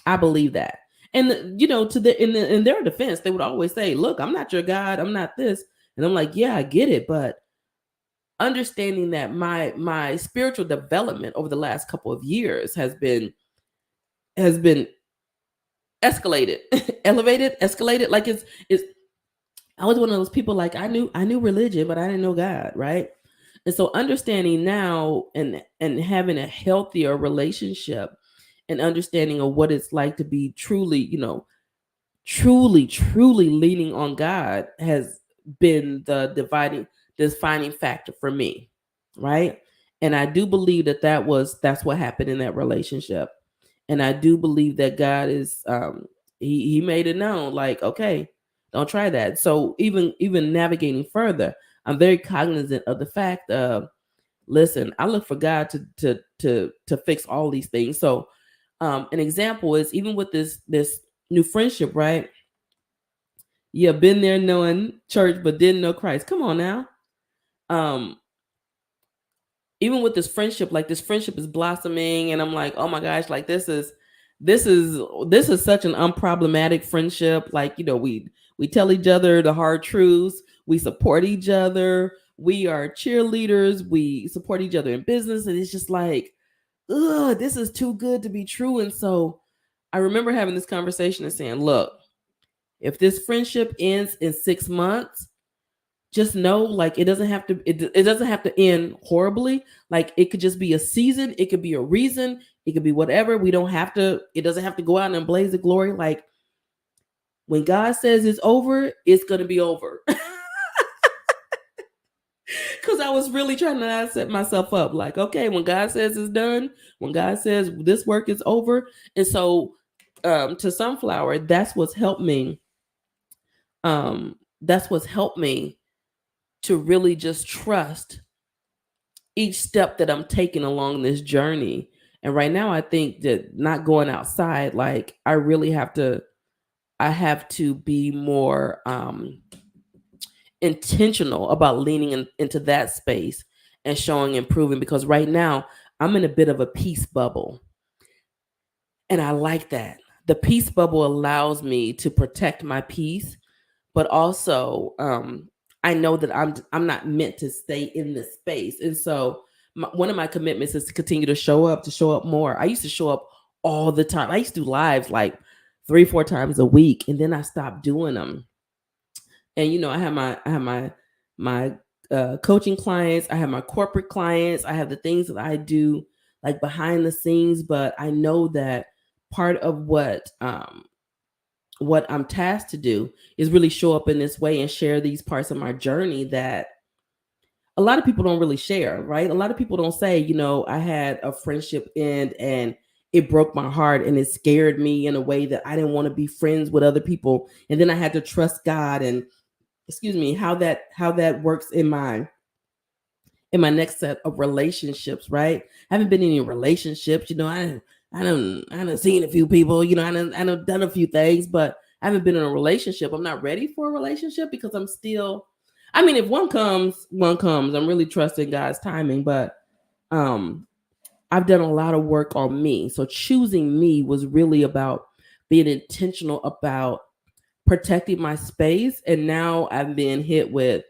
I believe that. And in their defense, they would always say, "Look, I'm not your God. I'm not this." And I'm like, "Yeah, I get it, but understanding that my spiritual development over the last couple of years has been escalated, elevated, escalated. Like it's I was one of those people, like I knew religion, but I didn't know God, right? And so understanding now and having a healthier relationship and understanding of what it's like to be truly, truly leaning on God has been the defining factor for me, right? And I do believe that's what happened in that relationship. And I do believe that God is he made it known, like, okay, don't try that. So even navigating further, I'm very cognizant of the fact of, listen, I look for God to fix all these things. So an example is even with this new friendship, right? Yeah, been there knowing church but didn't know Christ. Come on now. Even with this friendship, like this friendship is blossoming, and I'm like, oh my gosh, like this is such an unproblematic friendship. Like, we tell each other the hard truths, we support each other, we are cheerleaders, we support each other in business, and it's just like, ugh, this is too good to be true. And so I remember having this conversation and saying, look, if this friendship ends in 6 months, just know, like, it doesn't have to end horribly. Like, it could just be a season, it could be a reason, it could be whatever. It doesn't have to go out and blaze the glory. Like, when God says it's over, it's gonna be over. Because I was really trying to not set myself up, like, okay, when God says it's done, when God says this work is over. And so to Sunflower, that's what's helped me to really just trust each step that I'm taking along this journey. And right now I think that not going outside, like I have to be more intentional about leaning into that space and showing improving, because right now I'm in a bit of a peace bubble. And I like that. The peace bubble allows me to protect my peace, but also I know that I'm not meant to stay in this space. And so one of my commitments is to continue to show up more. I used to show up all the time. I used to do lives like 3-4 times a week, and then I stopped doing them. And I have my coaching clients, I have my corporate clients, I have the things that I do like behind the scenes. But I know that part of what I'm tasked to do is really show up in this way and share these parts of my journey that a lot of people don't really share, right? A lot of people don't say, I had a friendship end and it broke my heart and it scared me in a way that I didn't want to be friends with other people. And then I had to trust God and how that works in my next set of relationships, right? I haven't been in any relationships, I done seen a few people, I done done a few things, but I haven't been in a relationship. I'm not ready for a relationship because I'm still, I mean, if one comes, one comes. I'm really trusting God's timing, but I've done a lot of work on me. So choosing me was really about being intentional about protecting my space. And now I'm being hit with,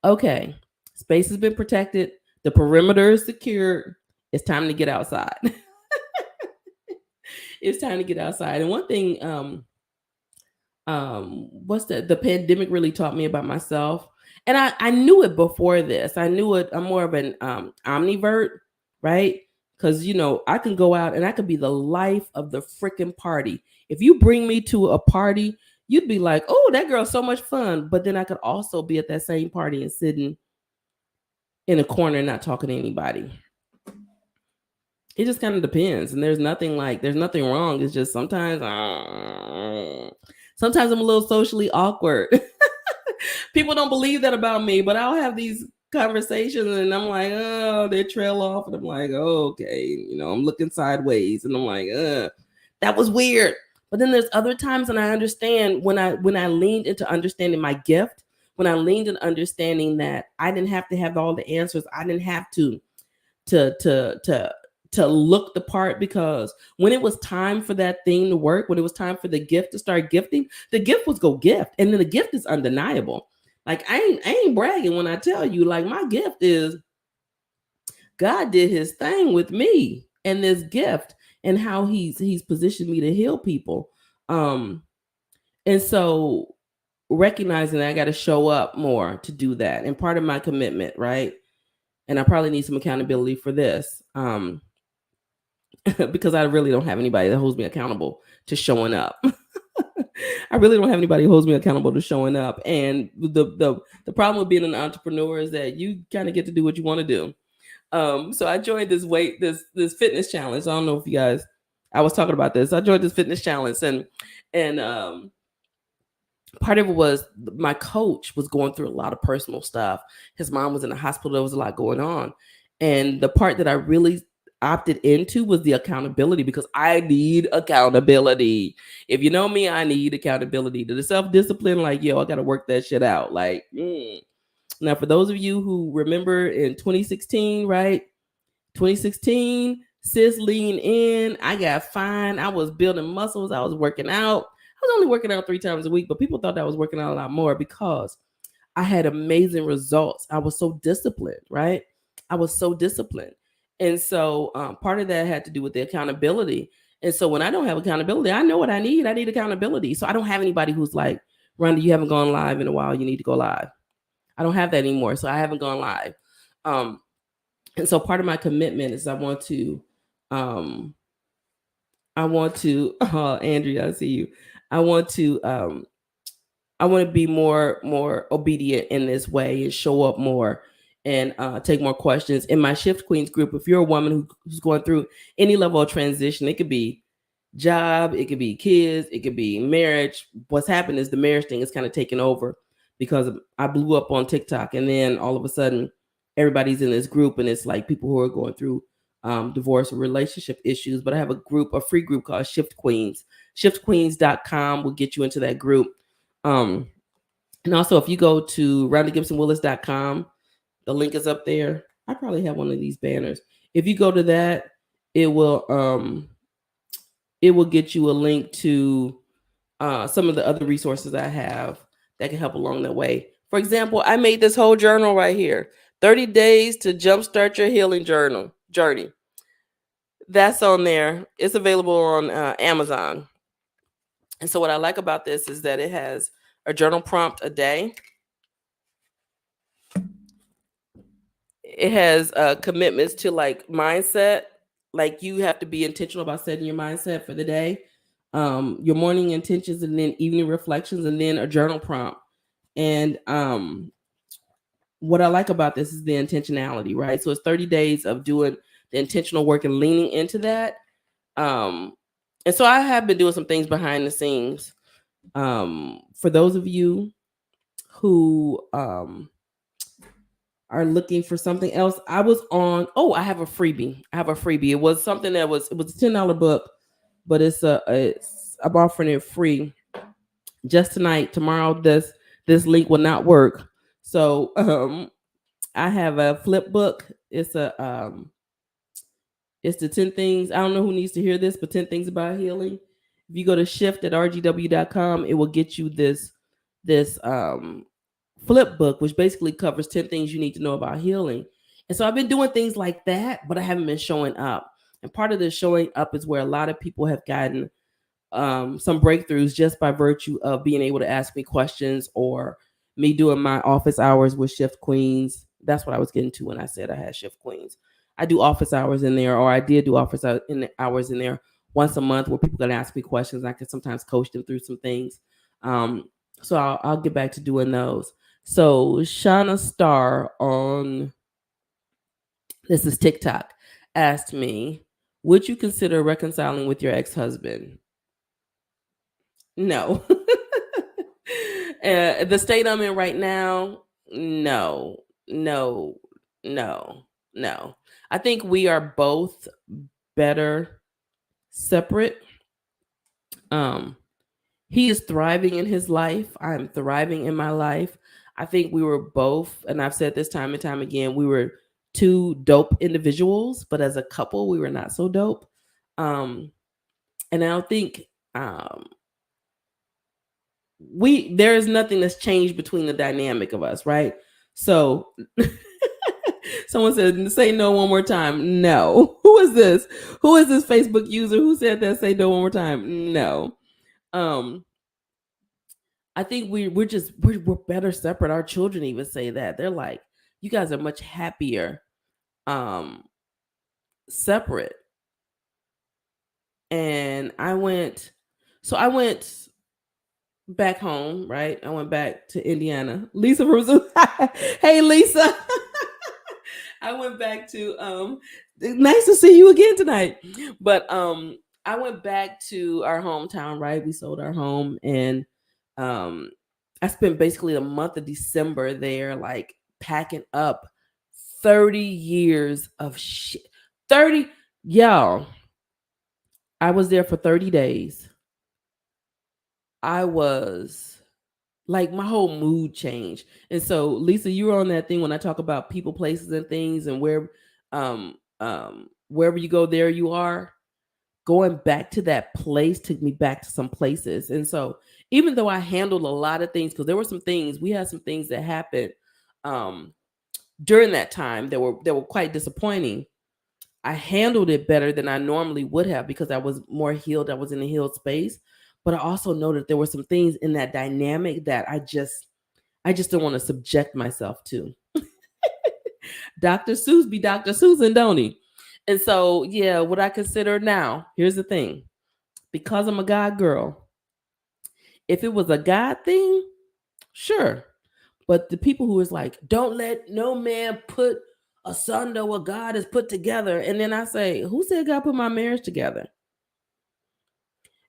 okay, space has been protected, the perimeter is secured, it's time to get outside. It's time to get outside. And one thing what's the pandemic really taught me about myself, and I knew it before this. I knew it. I'm more of an omnivert, right? Because I can go out and I could be the life of the freaking party. If you bring me to a party, you'd be like, oh, that girl's so much fun. But then I could also be at that same party and sitting in a corner and not talking to anybody. It just kind of depends. And there's nothing wrong. It's just sometimes I'm a little socially awkward. People don't believe that about me, but I'll have these conversations and I'm like, oh, they trail off. And I'm like, oh, okay. I'm looking sideways and I'm like, that was weird. But then there's other times, and I understand when I leaned into understanding my gift, when I leaned in understanding that I didn't have to have all the answers. I didn't have to look the part, because when it was time for that thing to work, when it was time for the gift to start gifting, the gift was go gift. And then the gift is undeniable. Like I ain't bragging when I tell you, like, my gift is God did his thing with me and this gift and how he's positioned me to heal people. And so recognizing that I got to show up more to do that. And part of my commitment, right? And I probably need some accountability for this. Because I really don't have anybody that holds me accountable to showing up. I really don't have anybody who holds me accountable to showing up. And the problem with being an entrepreneur is that you kind of get to do what you want to do. So I joined this fitness challenge. I don't know if you guys, I was talking about this. I joined this fitness challenge, and part of it was my coach was going through a lot of personal stuff. His mom was in the hospital. There was a lot going on. And the part that I really opted into was the accountability, because I need accountability. If you know me, I need accountability. To the self-discipline, like, yo, I got to work that shit out. Like, Now, for those of you who remember in 2016, right? 2016, sis lean in. I got fine. I was building muscles. I was working out. I was only working out 3 times a week, but people thought that I was working out a lot more because I had amazing results. I was so disciplined, right? I was so disciplined. And so part of that had to do with the accountability. And so when I don't have accountability, I know what I need. I need accountability. So I don't have anybody who's like, Rhonda, you haven't gone live in a while. You need to go live. I don't have that anymore. So I haven't gone live. And so part of my commitment is I want to, Andrea, I see you. I want to be more obedient in this way and show up more and take more questions. In my Shift Queens group, if you're a woman who's going through any level of transition, it could be job, it could be kids, it could be marriage. What's happened is the marriage thing is kind of taken over. because I blew up on TikTok, and then all of a sudden everybody's in this group, and it's like people who are going through divorce or relationship issues. But I have a free group called Shift Queens. ShiftQueens.com will get you into that group. Um, and also, if you go to RondaGipson-Willis.com, the link is up there. I probably have one of these banners. If you go to that, it will get you a link to some of the other resources I have that can help along the way. For example, I made this whole journal right here, 30 days to jumpstart your healing journey. That's on there. It's available on Amazon. And so what I like about this is that it has a journal prompt a day. It has commitments to like mindset. Like you have to be intentional about setting your mindset for the day. Your morning intentions, and then evening reflections, and then a journal prompt. And what I like about this is the intentionality, right? So it's 30 days of doing the intentional work and leaning into that. And so I have been doing some things behind the scenes. For those of you who are looking for something else, I was on. Oh, I have a freebie. It was something that it was a $10 book, but I'm offering it free just tonight. Tomorrow, this link will not work. So I have a flip book. It's the 10 things. I don't know who needs to hear this, but 10 things about healing. If you go to shift@rgw.com, it will get you this flip book, which basically covers 10 things you need to know about healing. And so I've been doing things like that, but I haven't been showing up. And part of the showing up is where a lot of people have gotten some breakthroughs just by virtue of being able to ask me questions, or me doing my office hours with Shift Queens. That's what I was getting to when I said I had Shift Queens. I do office hours in there, or I did do hours in there once a month, where people can ask me questions. I can sometimes coach them through some things. So I'll get back to doing those. So Shauna Starr on this is TikTok asked me, would you consider reconciling with your ex-husband? No. The state I'm in right now, no. I think we are both better separate. He is thriving in his life. I'm thriving in my life. I think we were both, and I've said this time and time again, we were two dope individuals, but as a couple, we were not so dope. And I don't think there is nothing that's changed between the dynamic of us, right? So someone said, say no one more time. No. Who is this Facebook user who said that? Say no one more time. No. I think we're better separate. Our children even say that. They're like, you guys are much happier separate. And I went back home, right? I went back to Indiana. Lisa from Hey Lisa. I went back to nice to see you again tonight. But I went back to our hometown, right? We sold our home, and I spent basically the month of December there, like packing up 30 years of shit. 30, y'all. I was there for 30 days. I was like, my whole mood changed. And so, Lisa, you were on that thing when I talk about people, places, and things, and wherever you go, there you are. Going back to that place took me back to some places. And so, even though I handled a lot of things, because we had some things that happened during that time that were quite disappointing. I handled it better than I normally would have because I was more healed. I was in a healed space. But I also know that there were some things in that dynamic that I just don't want to subject myself to. Dr. Seuss be Dr. Susan, don't he? And so, yeah, what I consider now, here's the thing. Because I'm a God girl, if it was a God thing, sure. But the people who is like, don't let no man put asunder what God has put together. And then I say, who said God put my marriage together?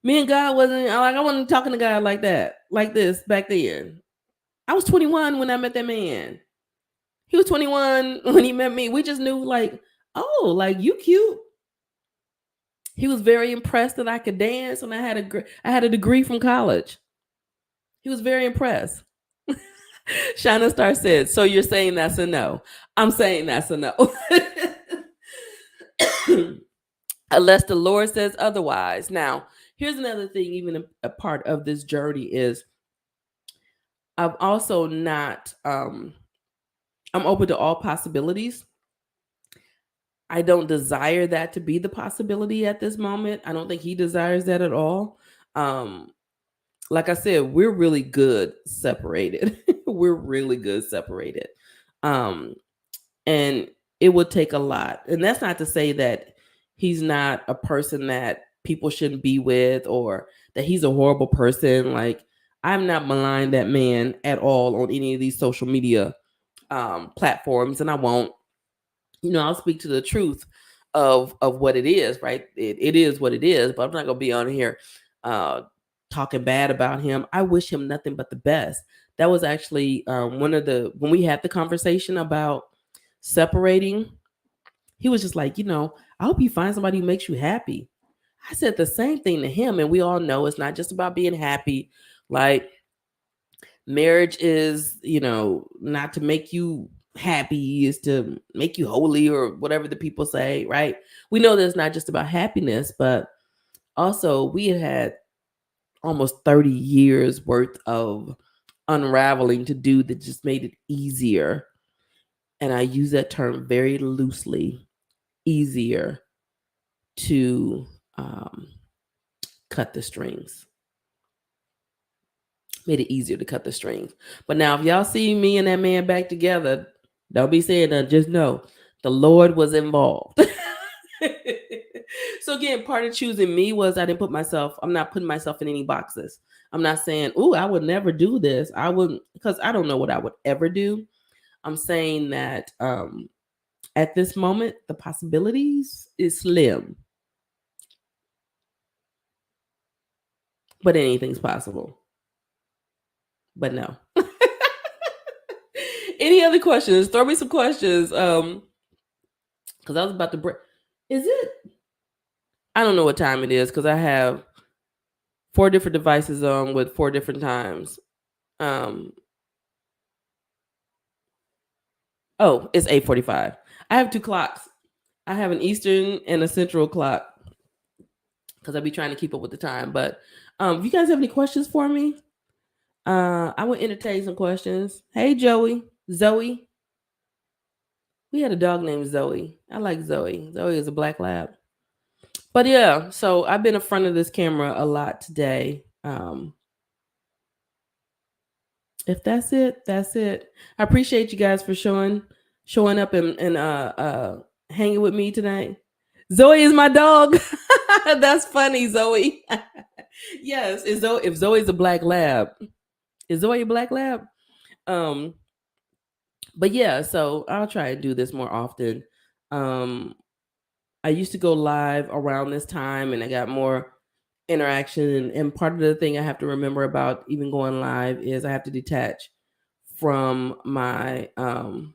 Me and God I wasn't talking to God like that, like this back then. I was 21 when I met that man. He was 21 when he met me. We just knew like, oh, like you cute. He was very impressed that I could dance, and I had a degree from college. He was very impressed. Shana Star said, "So you're saying that's a no?" I'm saying that's a no. Unless the Lord says otherwise. Now, here's another thing, even a part of this journey is I'm also not I'm open to all possibilities. I don't desire that to be the possibility at this moment. I don't think he desires that at all. Um, like I said, we're really good separated. We're really good separated. Um, and it would take a lot. And that's not to say that he's not a person that people shouldn't be with or that he's a horrible person. Like, I'm not maligning that man at all on any of these social media platforms, and I won't. I'll speak to the truth of what it is, right? It is what it is, but I'm not gonna be on here uh talking bad about him. I wish him nothing but the best. That was actually one of the when we had the conversation about separating, he was just like, I hope you find somebody who makes you happy. I said the same thing to him, and we all know it's not just about being happy. Like, marriage is, not to make you happy, is to make you holy, or whatever the people say, right? We know that it's not just about happiness, but also we had almost 30 years worth of unraveling to do that just made it easier. And I use that term very loosely, easier to cut the strings. Made it easier to cut the strings. But now, if y'all see me and that man back together, don't be saying that. Just know the Lord was involved. So again, part of choosing me was I'm not putting myself in any boxes. I'm not saying, "Ooh, I would never do this." I wouldn't, because I don't know what I would ever do. I'm saying that at this moment, the possibilities is slim, but anything's possible. But no. Any other questions? Throw me some questions. Because I was about to break. Is it? I don't know what time it is because I have 4 different devices on with 4 different times. Oh, it's 8:45. I have 2 clocks. I have an Eastern and a Central clock because I'll be trying to keep up with the time. But if you guys have any questions for me, I will entertain some questions. Hey, Zoe. We had a dog named Zoe. I like Zoe. Zoe is a black lab. But yeah, so I've been in front of this camera a lot today. If that's it, that's it. I appreciate you guys for showing up and hanging with me tonight. Zoe is my dog. That's funny, Zoe. Yes, if Zoe's a black lab. Is Zoe a black lab? Um, but yeah, so I'll try to do this more often. Um, I used to go live around this time, and I got more interaction. And part of the thing I have to remember about even going live is I have to detach from my from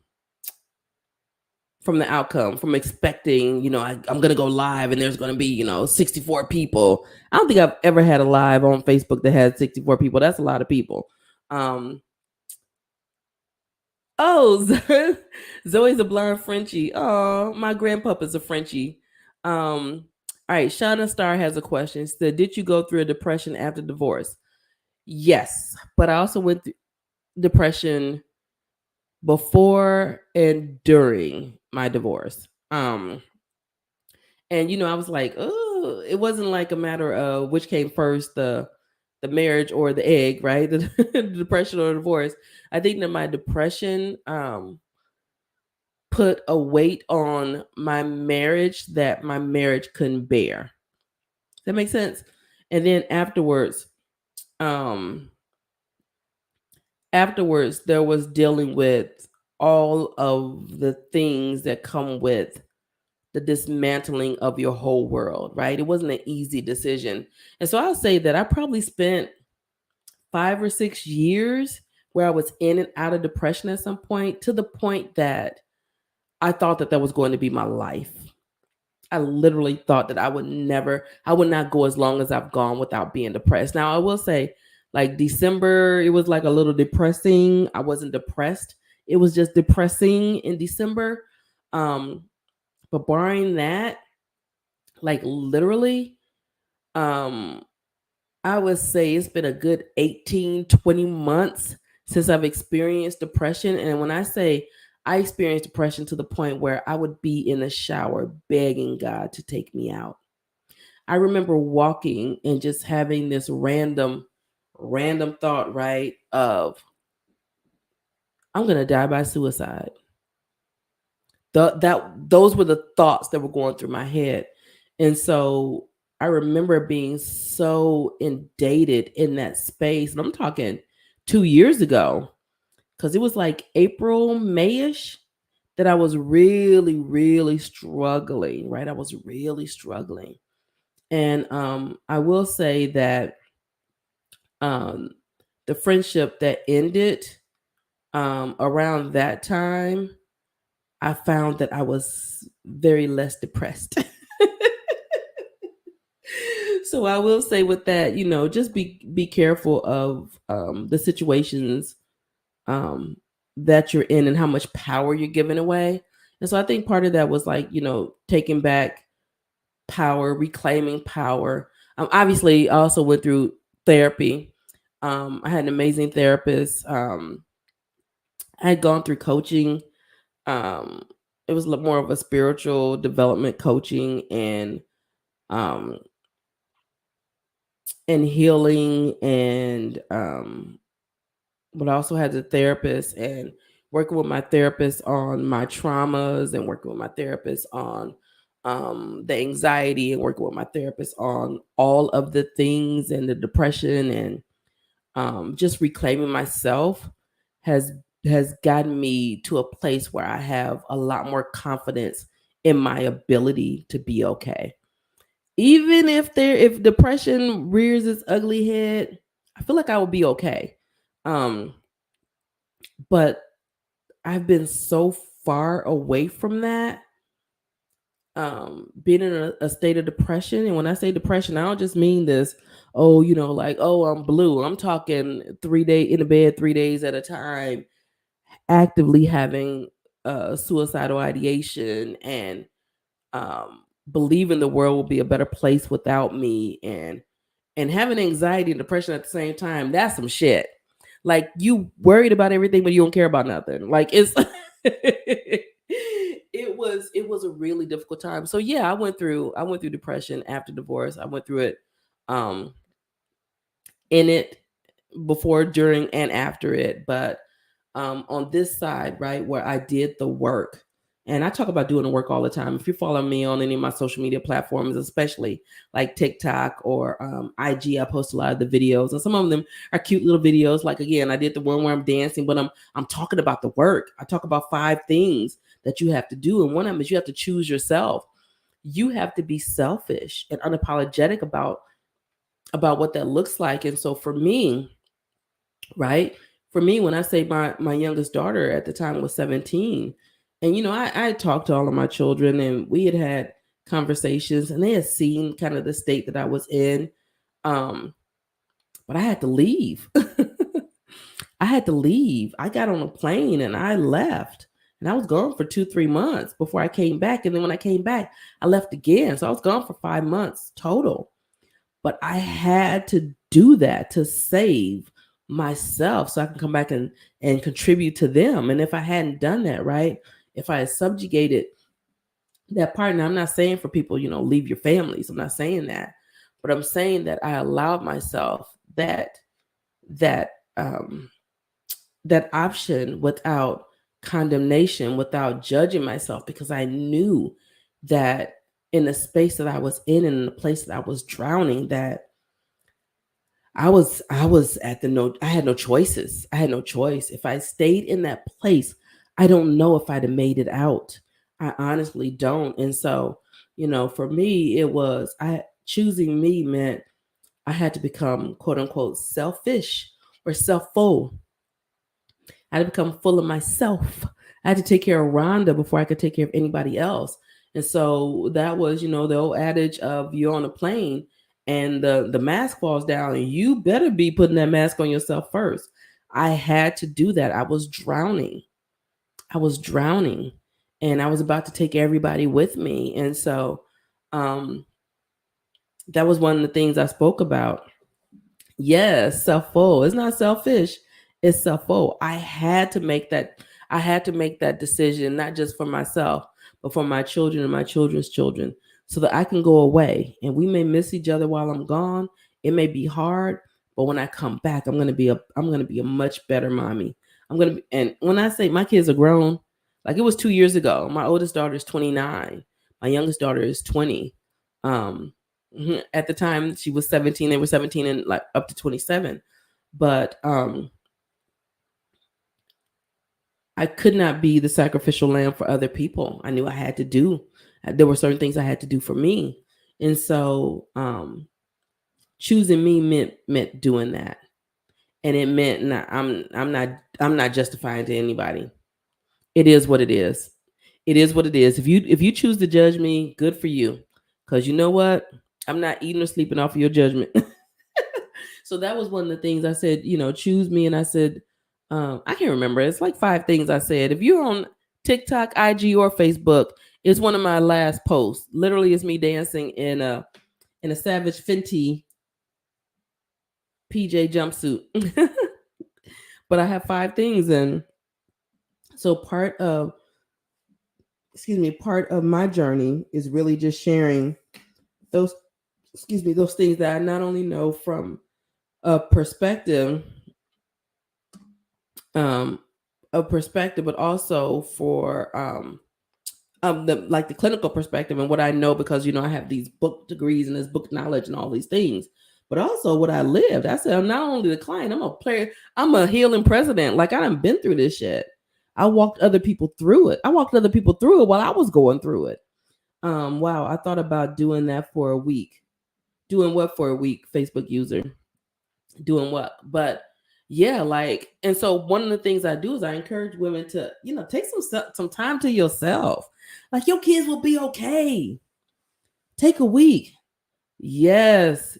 the outcome, from expecting, I'm gonna go live and there's gonna be, 64 people. I don't think I've ever had a live on Facebook that had 64 people. That's a lot of people. Oh, Zoe's a blonde Frenchie. Oh, my grandpapa's a Frenchie. All right, Shauna Star has a question. She said, did you go through a depression after divorce? Yes, but I also went through depression before and during my divorce. And I was like, oh, it wasn't like a matter of which came first, the marriage or the egg, right? The depression or divorce. I think that my depression put a weight on my marriage that my marriage couldn't bear. Does that make sense? And then afterwards there was dealing with all of the things that come with the dismantling of your whole world, right? It wasn't an easy decision. And so I'll say that I probably spent 5 or 6 years where I was in and out of depression at some point, to the point that I thought that that was going to be my life. I literally thought that I would not go as long as I've gone without being depressed. Now, I will say, like December, it was like a little depressing. I wasn't depressed, it was just depressing in December. Um, but barring that, like literally, um, I would say it's been a good 18, 20 months since I've experienced depression. And when I say I experienced depression to the point where I would be in the shower begging God to take me out. I remember walking and just having this random thought, right? Of I'm going to die by suicide. Those were the thoughts that were going through my head. And so I remember being so inundated in that space. And I'm talking 2 years ago, because it was like April, Mayish that I was really, really struggling, right? I was really struggling. And I will say that um, the friendship that ended around that time, I found that I was very less depressed. So I will say with that, just be careful of the situations um, that you're in and how much power you're giving away. And so I think part of that was like, taking back power, reclaiming power. Obviously, I also went through therapy. I had an amazing therapist. I had gone through coaching. Um, it was more of a spiritual development coaching um, and healing, and but I also had a therapist and working with my therapist on my traumas, and working with my therapist on the anxiety, and working with my therapist on all of the things and the depression, and just reclaiming myself has has gotten me to a place where I have a lot more confidence in my ability to be okay. Even if depression rears its ugly head, I feel like I will be okay. Um, but I've been so far away from that, being in a state of depression. And when I say depression, I don't just mean this, oh, like, oh, I'm blue. I'm talking 3 day in the bed 3 days at a time, actively having suicidal ideation, and believing the world will be a better place without me, and having anxiety and depression at the same time. That's some shit. Like, you worried about everything, but you don't care about nothing. Like, it's it was a really difficult time. So yeah, I went through depression after divorce. I went through it um in it, before, during, and after it. But on this side, right, where I did the work, and I talk about doing the work all the time. If you follow me on any of my social media platforms, especially like TikTok or IG, I post a lot of the videos, and some of them are cute little videos. Like, again, I did the one where I'm dancing, but I'm talking about the work. I talk about 5 things that you have to do, and one of them is you have to choose yourself. You have to be selfish and unapologetic about what that looks like. And so for me, right, for me, when I say my youngest daughter at the time was 17, and I had talked to all of my children, and we had conversations, and they had seen kind of the state that I was in. um but I had to leave. I had to leave. I got on a plane and I left, and I was gone for 2, 3 months before I came back. And then when I came back, I left again, so I was gone for 5 months total. But I had to do that to save myself so I can come back and contribute to them. And if I hadn't done that, right, if I had subjugated that part, and I'm not saying for people, leave your families. I'm not saying that. But I'm saying that I allowed myself that um that option without condemnation, without judging myself, because I knew that in the space that I was in the place that I was drowning, that I was at the no I had no choices. I had no choice. If I stayed in that place, I don't know if I'd have made it out. I honestly don't. And so, for me, it was I choosing me meant I had to become quote unquote selfish or selfful. I had to become full of myself. I had to take care of Rhonda before I could take care of anybody else. And so that was, the old adage of you're on a plane and the mask falls down and you better be putting that mask on yourself first. I had to do that. I was drowning. I was drowning and I was about to take everybody with me. And so um, that was one of the things I spoke about. Yes, self-full. It's not selfish. It's self-full. I had to make that decision, not just for myself, but for my children and my children's children, so that I can go away. And we may miss each other while I'm gone. It may be hard, but when I come back, I'm gonna be a much better mommy. And when I say my kids are grown, like it was 2 years ago. My oldest daughter is 29. My youngest daughter is 20. Um, at the time she was 17, they were 17 and like up to 27. But I could not be the sacrificial lamb for other people. I knew I had to do. There were certain things I had to do for me, and so choosing me meant doing that, and it meant I'm not justifying to anybody. It is what it is. It is what it is. If you choose to judge me, good for you, because you know what, I'm not eating or sleeping off of your judgment. So that was one of the things I said, choose me. And I said, I can't remember. It's like 5 things I said. If you're on TikTok, IG, or Facebook, it's one of my last posts. Literally, it's me dancing in a Savage Fenty PJ jumpsuit. But I have 5 things, and so part of my journey is really just sharing those those things that I not only know from a perspective but also for the clinical perspective and what I know, because I have these book degrees and this book knowledge and all these things, but also what I lived. I said, I'm not only the client, I'm a player, I'm a healing president. Like, I done been through this shit. I walked other people through it. While I was going through it. Wow, I thought about doing that for a week. Doing what for a week, Facebook user? Doing what? But yeah, like, and so one of the things I do is I encourage women to, take some time to yourself. Like, your kids will be okay. Take a week. Yes,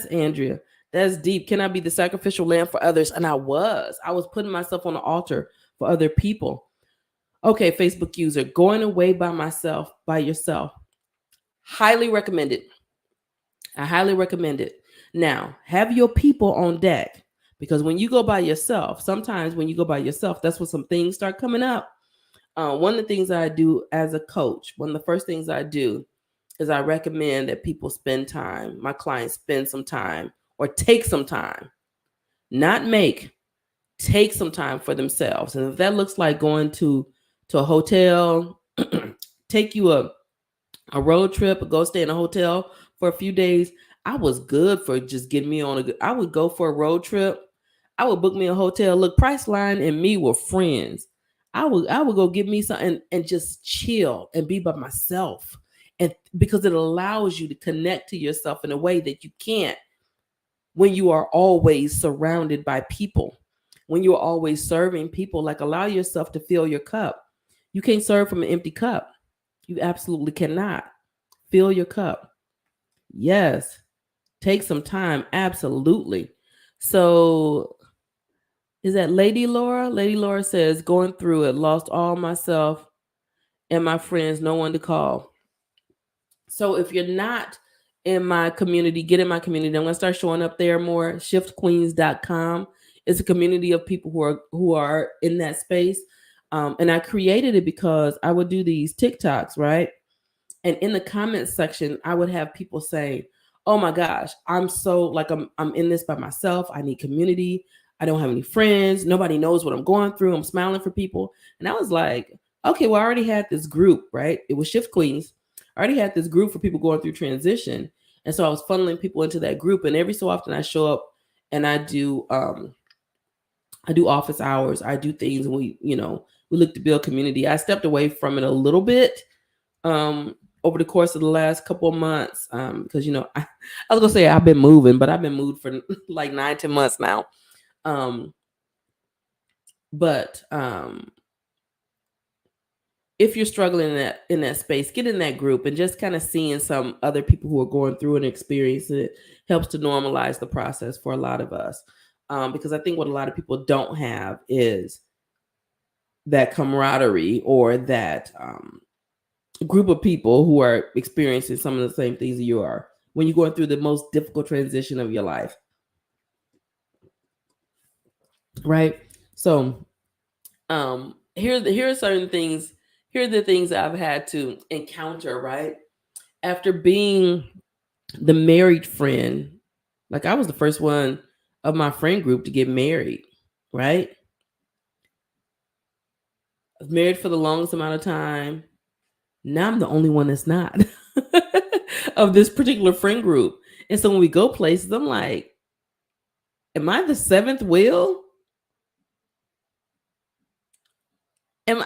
Andrea. That's deep. Can I be the sacrificial lamb for others? And I was putting myself on the altar for other people. Okay, Facebook user, going away by yourself. Highly recommended. I highly recommend it. Now, have your people on deck, because when you go by yourself, sometimes when you go by yourself, that's when some things start coming up. One of the things I do as a coach, one of the first things I do is I recommend that people spend time, my clients spend some time or take some time, not take some time for themselves. And if that looks like going to a hotel, take you a road trip, or go stay in a hotel for a few days. I was good for just getting me on I would go for a road trip. I would book me a hotel. Look, Priceline and me were friends. I would go get me something and just chill and be by myself. And because it allows you to connect to yourself in a way that you can't when you are always surrounded by people, when you're always serving people. Like, allow yourself to fill your cup. You can't serve from an empty cup. You absolutely cannot. Fill your cup. Yes. Take some time. Absolutely. So is that Lady Laura? Lady Laura says, going through it, lost all myself and my friends, no one to call. So if you're not in my community, get in my community. I'm going to start showing up there more. shiftqueens.com. It's a community of people who are in that space. And I created it because I would do these TikToks, right? And in the comments section, I would have people say, oh my gosh, I'm so like, I'm in this by myself. I need community. I don't have any friends. Nobody knows what I'm going through. I'm smiling for people. And I was like, okay, well, I already had this group, right? It was Shift Queens. I already had this group for people going through transition. And so I was funneling people into that group. And every so often I show up and I do office hours. I do things, and we look to build community. I stepped away from it a little bit over the course of the last couple of months, because I was gonna say I've been moving, but I've been moved for like 9-10 months now. But if you're struggling in that space, get in that group, and just kind of seeing some other people who are going through and experiencing it helps to normalize the process for a lot of us. Because I think what a lot of people don't have is that camaraderie or that group of people who are experiencing some of the same things you are when you're going through the most difficult transition of your life. Right? So here are certain things. Here are the things I've had to encounter, right? After being the married friend, like I was the first one of my friend group to get married, right? I was married for the longest amount of time. Now I'm the only one that's not of this particular friend group. And so when we go places, I'm like, am I the seventh wheel? Am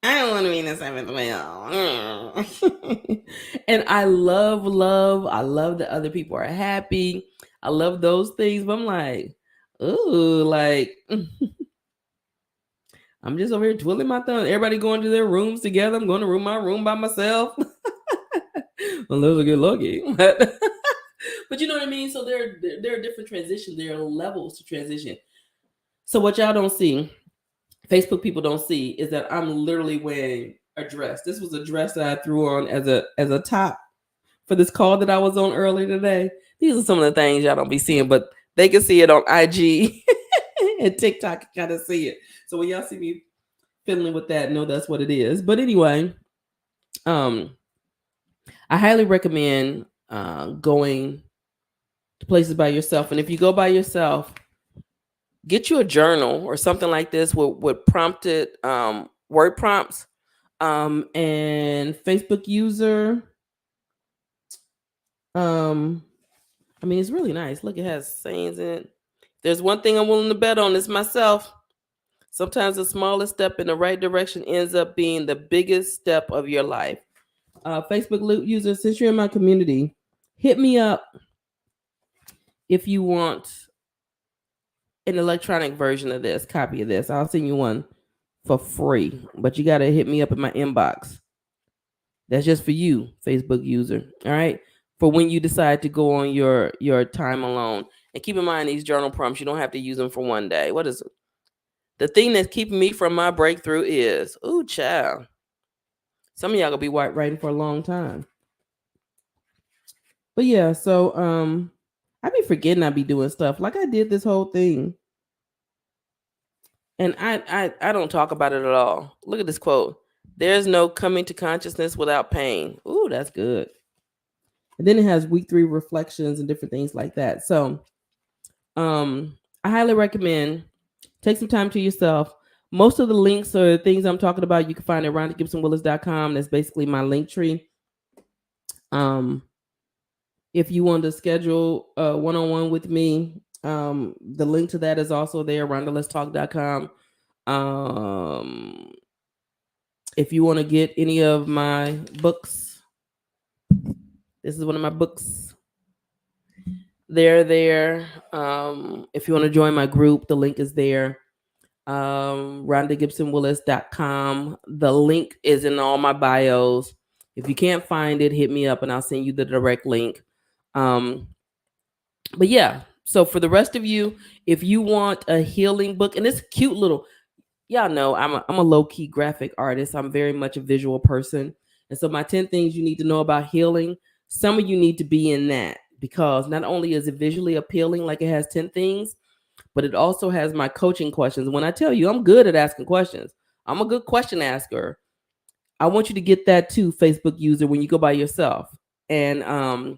I don't want to be in the seventh wheel. And I love that other people are happy. I love those things, but I'm like, ooh, like I'm just over here twiddling my thumb. Everybody going to their rooms together. I'm going to my room by myself. Unless I get lucky. But you know what I mean? So there are different transitions. There are levels to transition. So what y'all don't see, Facebook people don't see, is that I'm literally wearing a dress. This was a dress that I threw on as a top for this call that I was on earlier today. These are some of the things y'all don't be seeing, but they can see it on IG and TikTok. You kind of see it. So when y'all see me fiddling with that, know that's what it is. But anyway, I highly recommend going to places by yourself. And if you go by yourself, get you a journal or something like this with prompted word prompts. And Facebook user. I mean, it's really nice. Look, it has sayings in it. There's one thing I'm willing to bet on, it's myself. Sometimes the smallest step in the right direction ends up being the biggest step of your life. Facebook user, since you're in my community, hit me up if you want an electronic version of this, copy of this. I'll send you one for free, but you got to hit me up in my inbox. That's just for you, Facebook user. All right. For when you decide to go on your time alone. And keep in mind, these journal prompts, you don't have to use them for one day. What is it? The thing that's keeping me from my breakthrough is, ooh, child. Some of y'all gonna be writing for a long time. But yeah, so I be forgetting I be doing stuff. Like I did this whole thing. And I don't talk about it at all. Look at this quote. There's no coming to consciousness without pain. Ooh, that's good. And then it has week 3 reflections and different things like that. So I highly recommend take some time to yourself. Most of the links or things I'm talking about, you can find at rhondagipsonwillis.com. That's basically my link tree. If you want to schedule a one-on-one with me, the link to that is also there, rhondaletstalk.com. If you want to get any of my books, this is one of my books. They're there. If you want to join my group, the link is there. RhondaGipsonWillis.com. The link is in all my bios. If you can't find it, hit me up and I'll send you the direct link. But yeah, so for the rest of you, if you want a healing book, and it's cute little, y'all know I'm a low-key graphic artist. I'm very much a visual person. And so my 10 things you need to know about healing, some of you need to be in that, because not only is it visually appealing, like it has 10 things, but it also has my coaching questions. When I tell you I'm good at asking questions, I'm a good question asker. I want you to get that too, Facebook user, when you go by yourself, and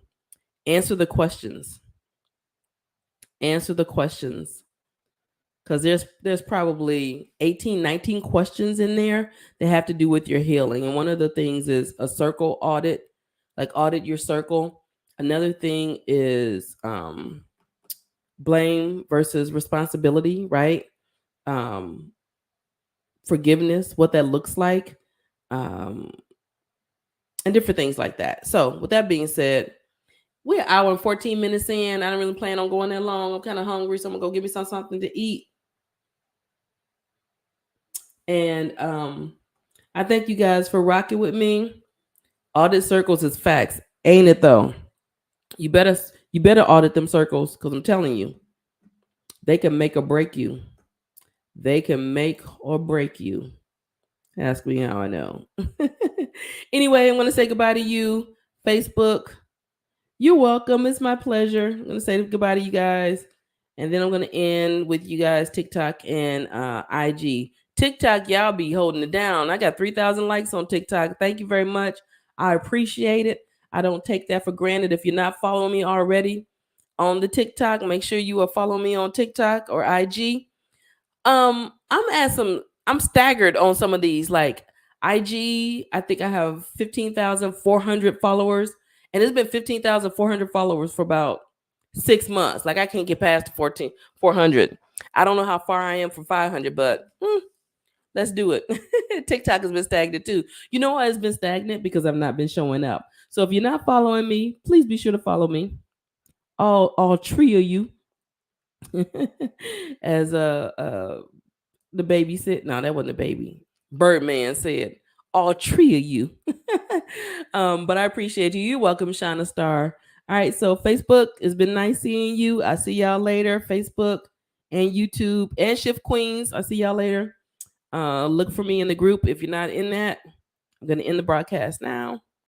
answer the questions. Answer the questions. Because there's probably 18, 19 questions in there that have to do with your healing. And one of the things is a circle audit, like audit your circle. Another thing is blame versus responsibility, right? Forgiveness, what that looks like, and different things like that. So with that being said, we're an hour and 14 minutes in. I don't really plan on going that long. I'm kind of hungry, so I'm gonna go get me something to eat. And I thank you guys for rocking with me. Audit circles is facts, ain't it though? You better you better audit them circles because I'm telling you, they can make or break you. They can make or break you. Ask me how I know. Anyway, I'm gonna say goodbye to you, Facebook. You're welcome. It's my pleasure. I'm gonna say goodbye to you guys, and then I'm gonna end with you guys TikTok and IG. TikTok, y'all be holding it down. I got 3,000 likes on TikTok. Thank you very much. I appreciate it. I don't take that for granted. If you're not following me already on the TikTok, make sure you are following me on TikTok or IG. I'm staggered on some of these. Like IG, I think I have 15,400 followers, and it's been 15,400 followers for about 6 months. Like I can't get past the 14,400. I don't know how far I am from 500, but let's do it. TikTok has been stagnant too. You know why it's been stagnant? Because I've not been showing up. So if you're not following me, please be sure to follow me. All three of you. As the baby said, no, that wasn't a baby. Birdman said, all three of you. But I appreciate you. You're welcome, Shana Star. All right, so Facebook, it's been nice seeing you. I see y'all later. Facebook and YouTube and Shift Queens. I see y'all later. Look for me in the group if you're not in that. I'm gonna end the broadcast now.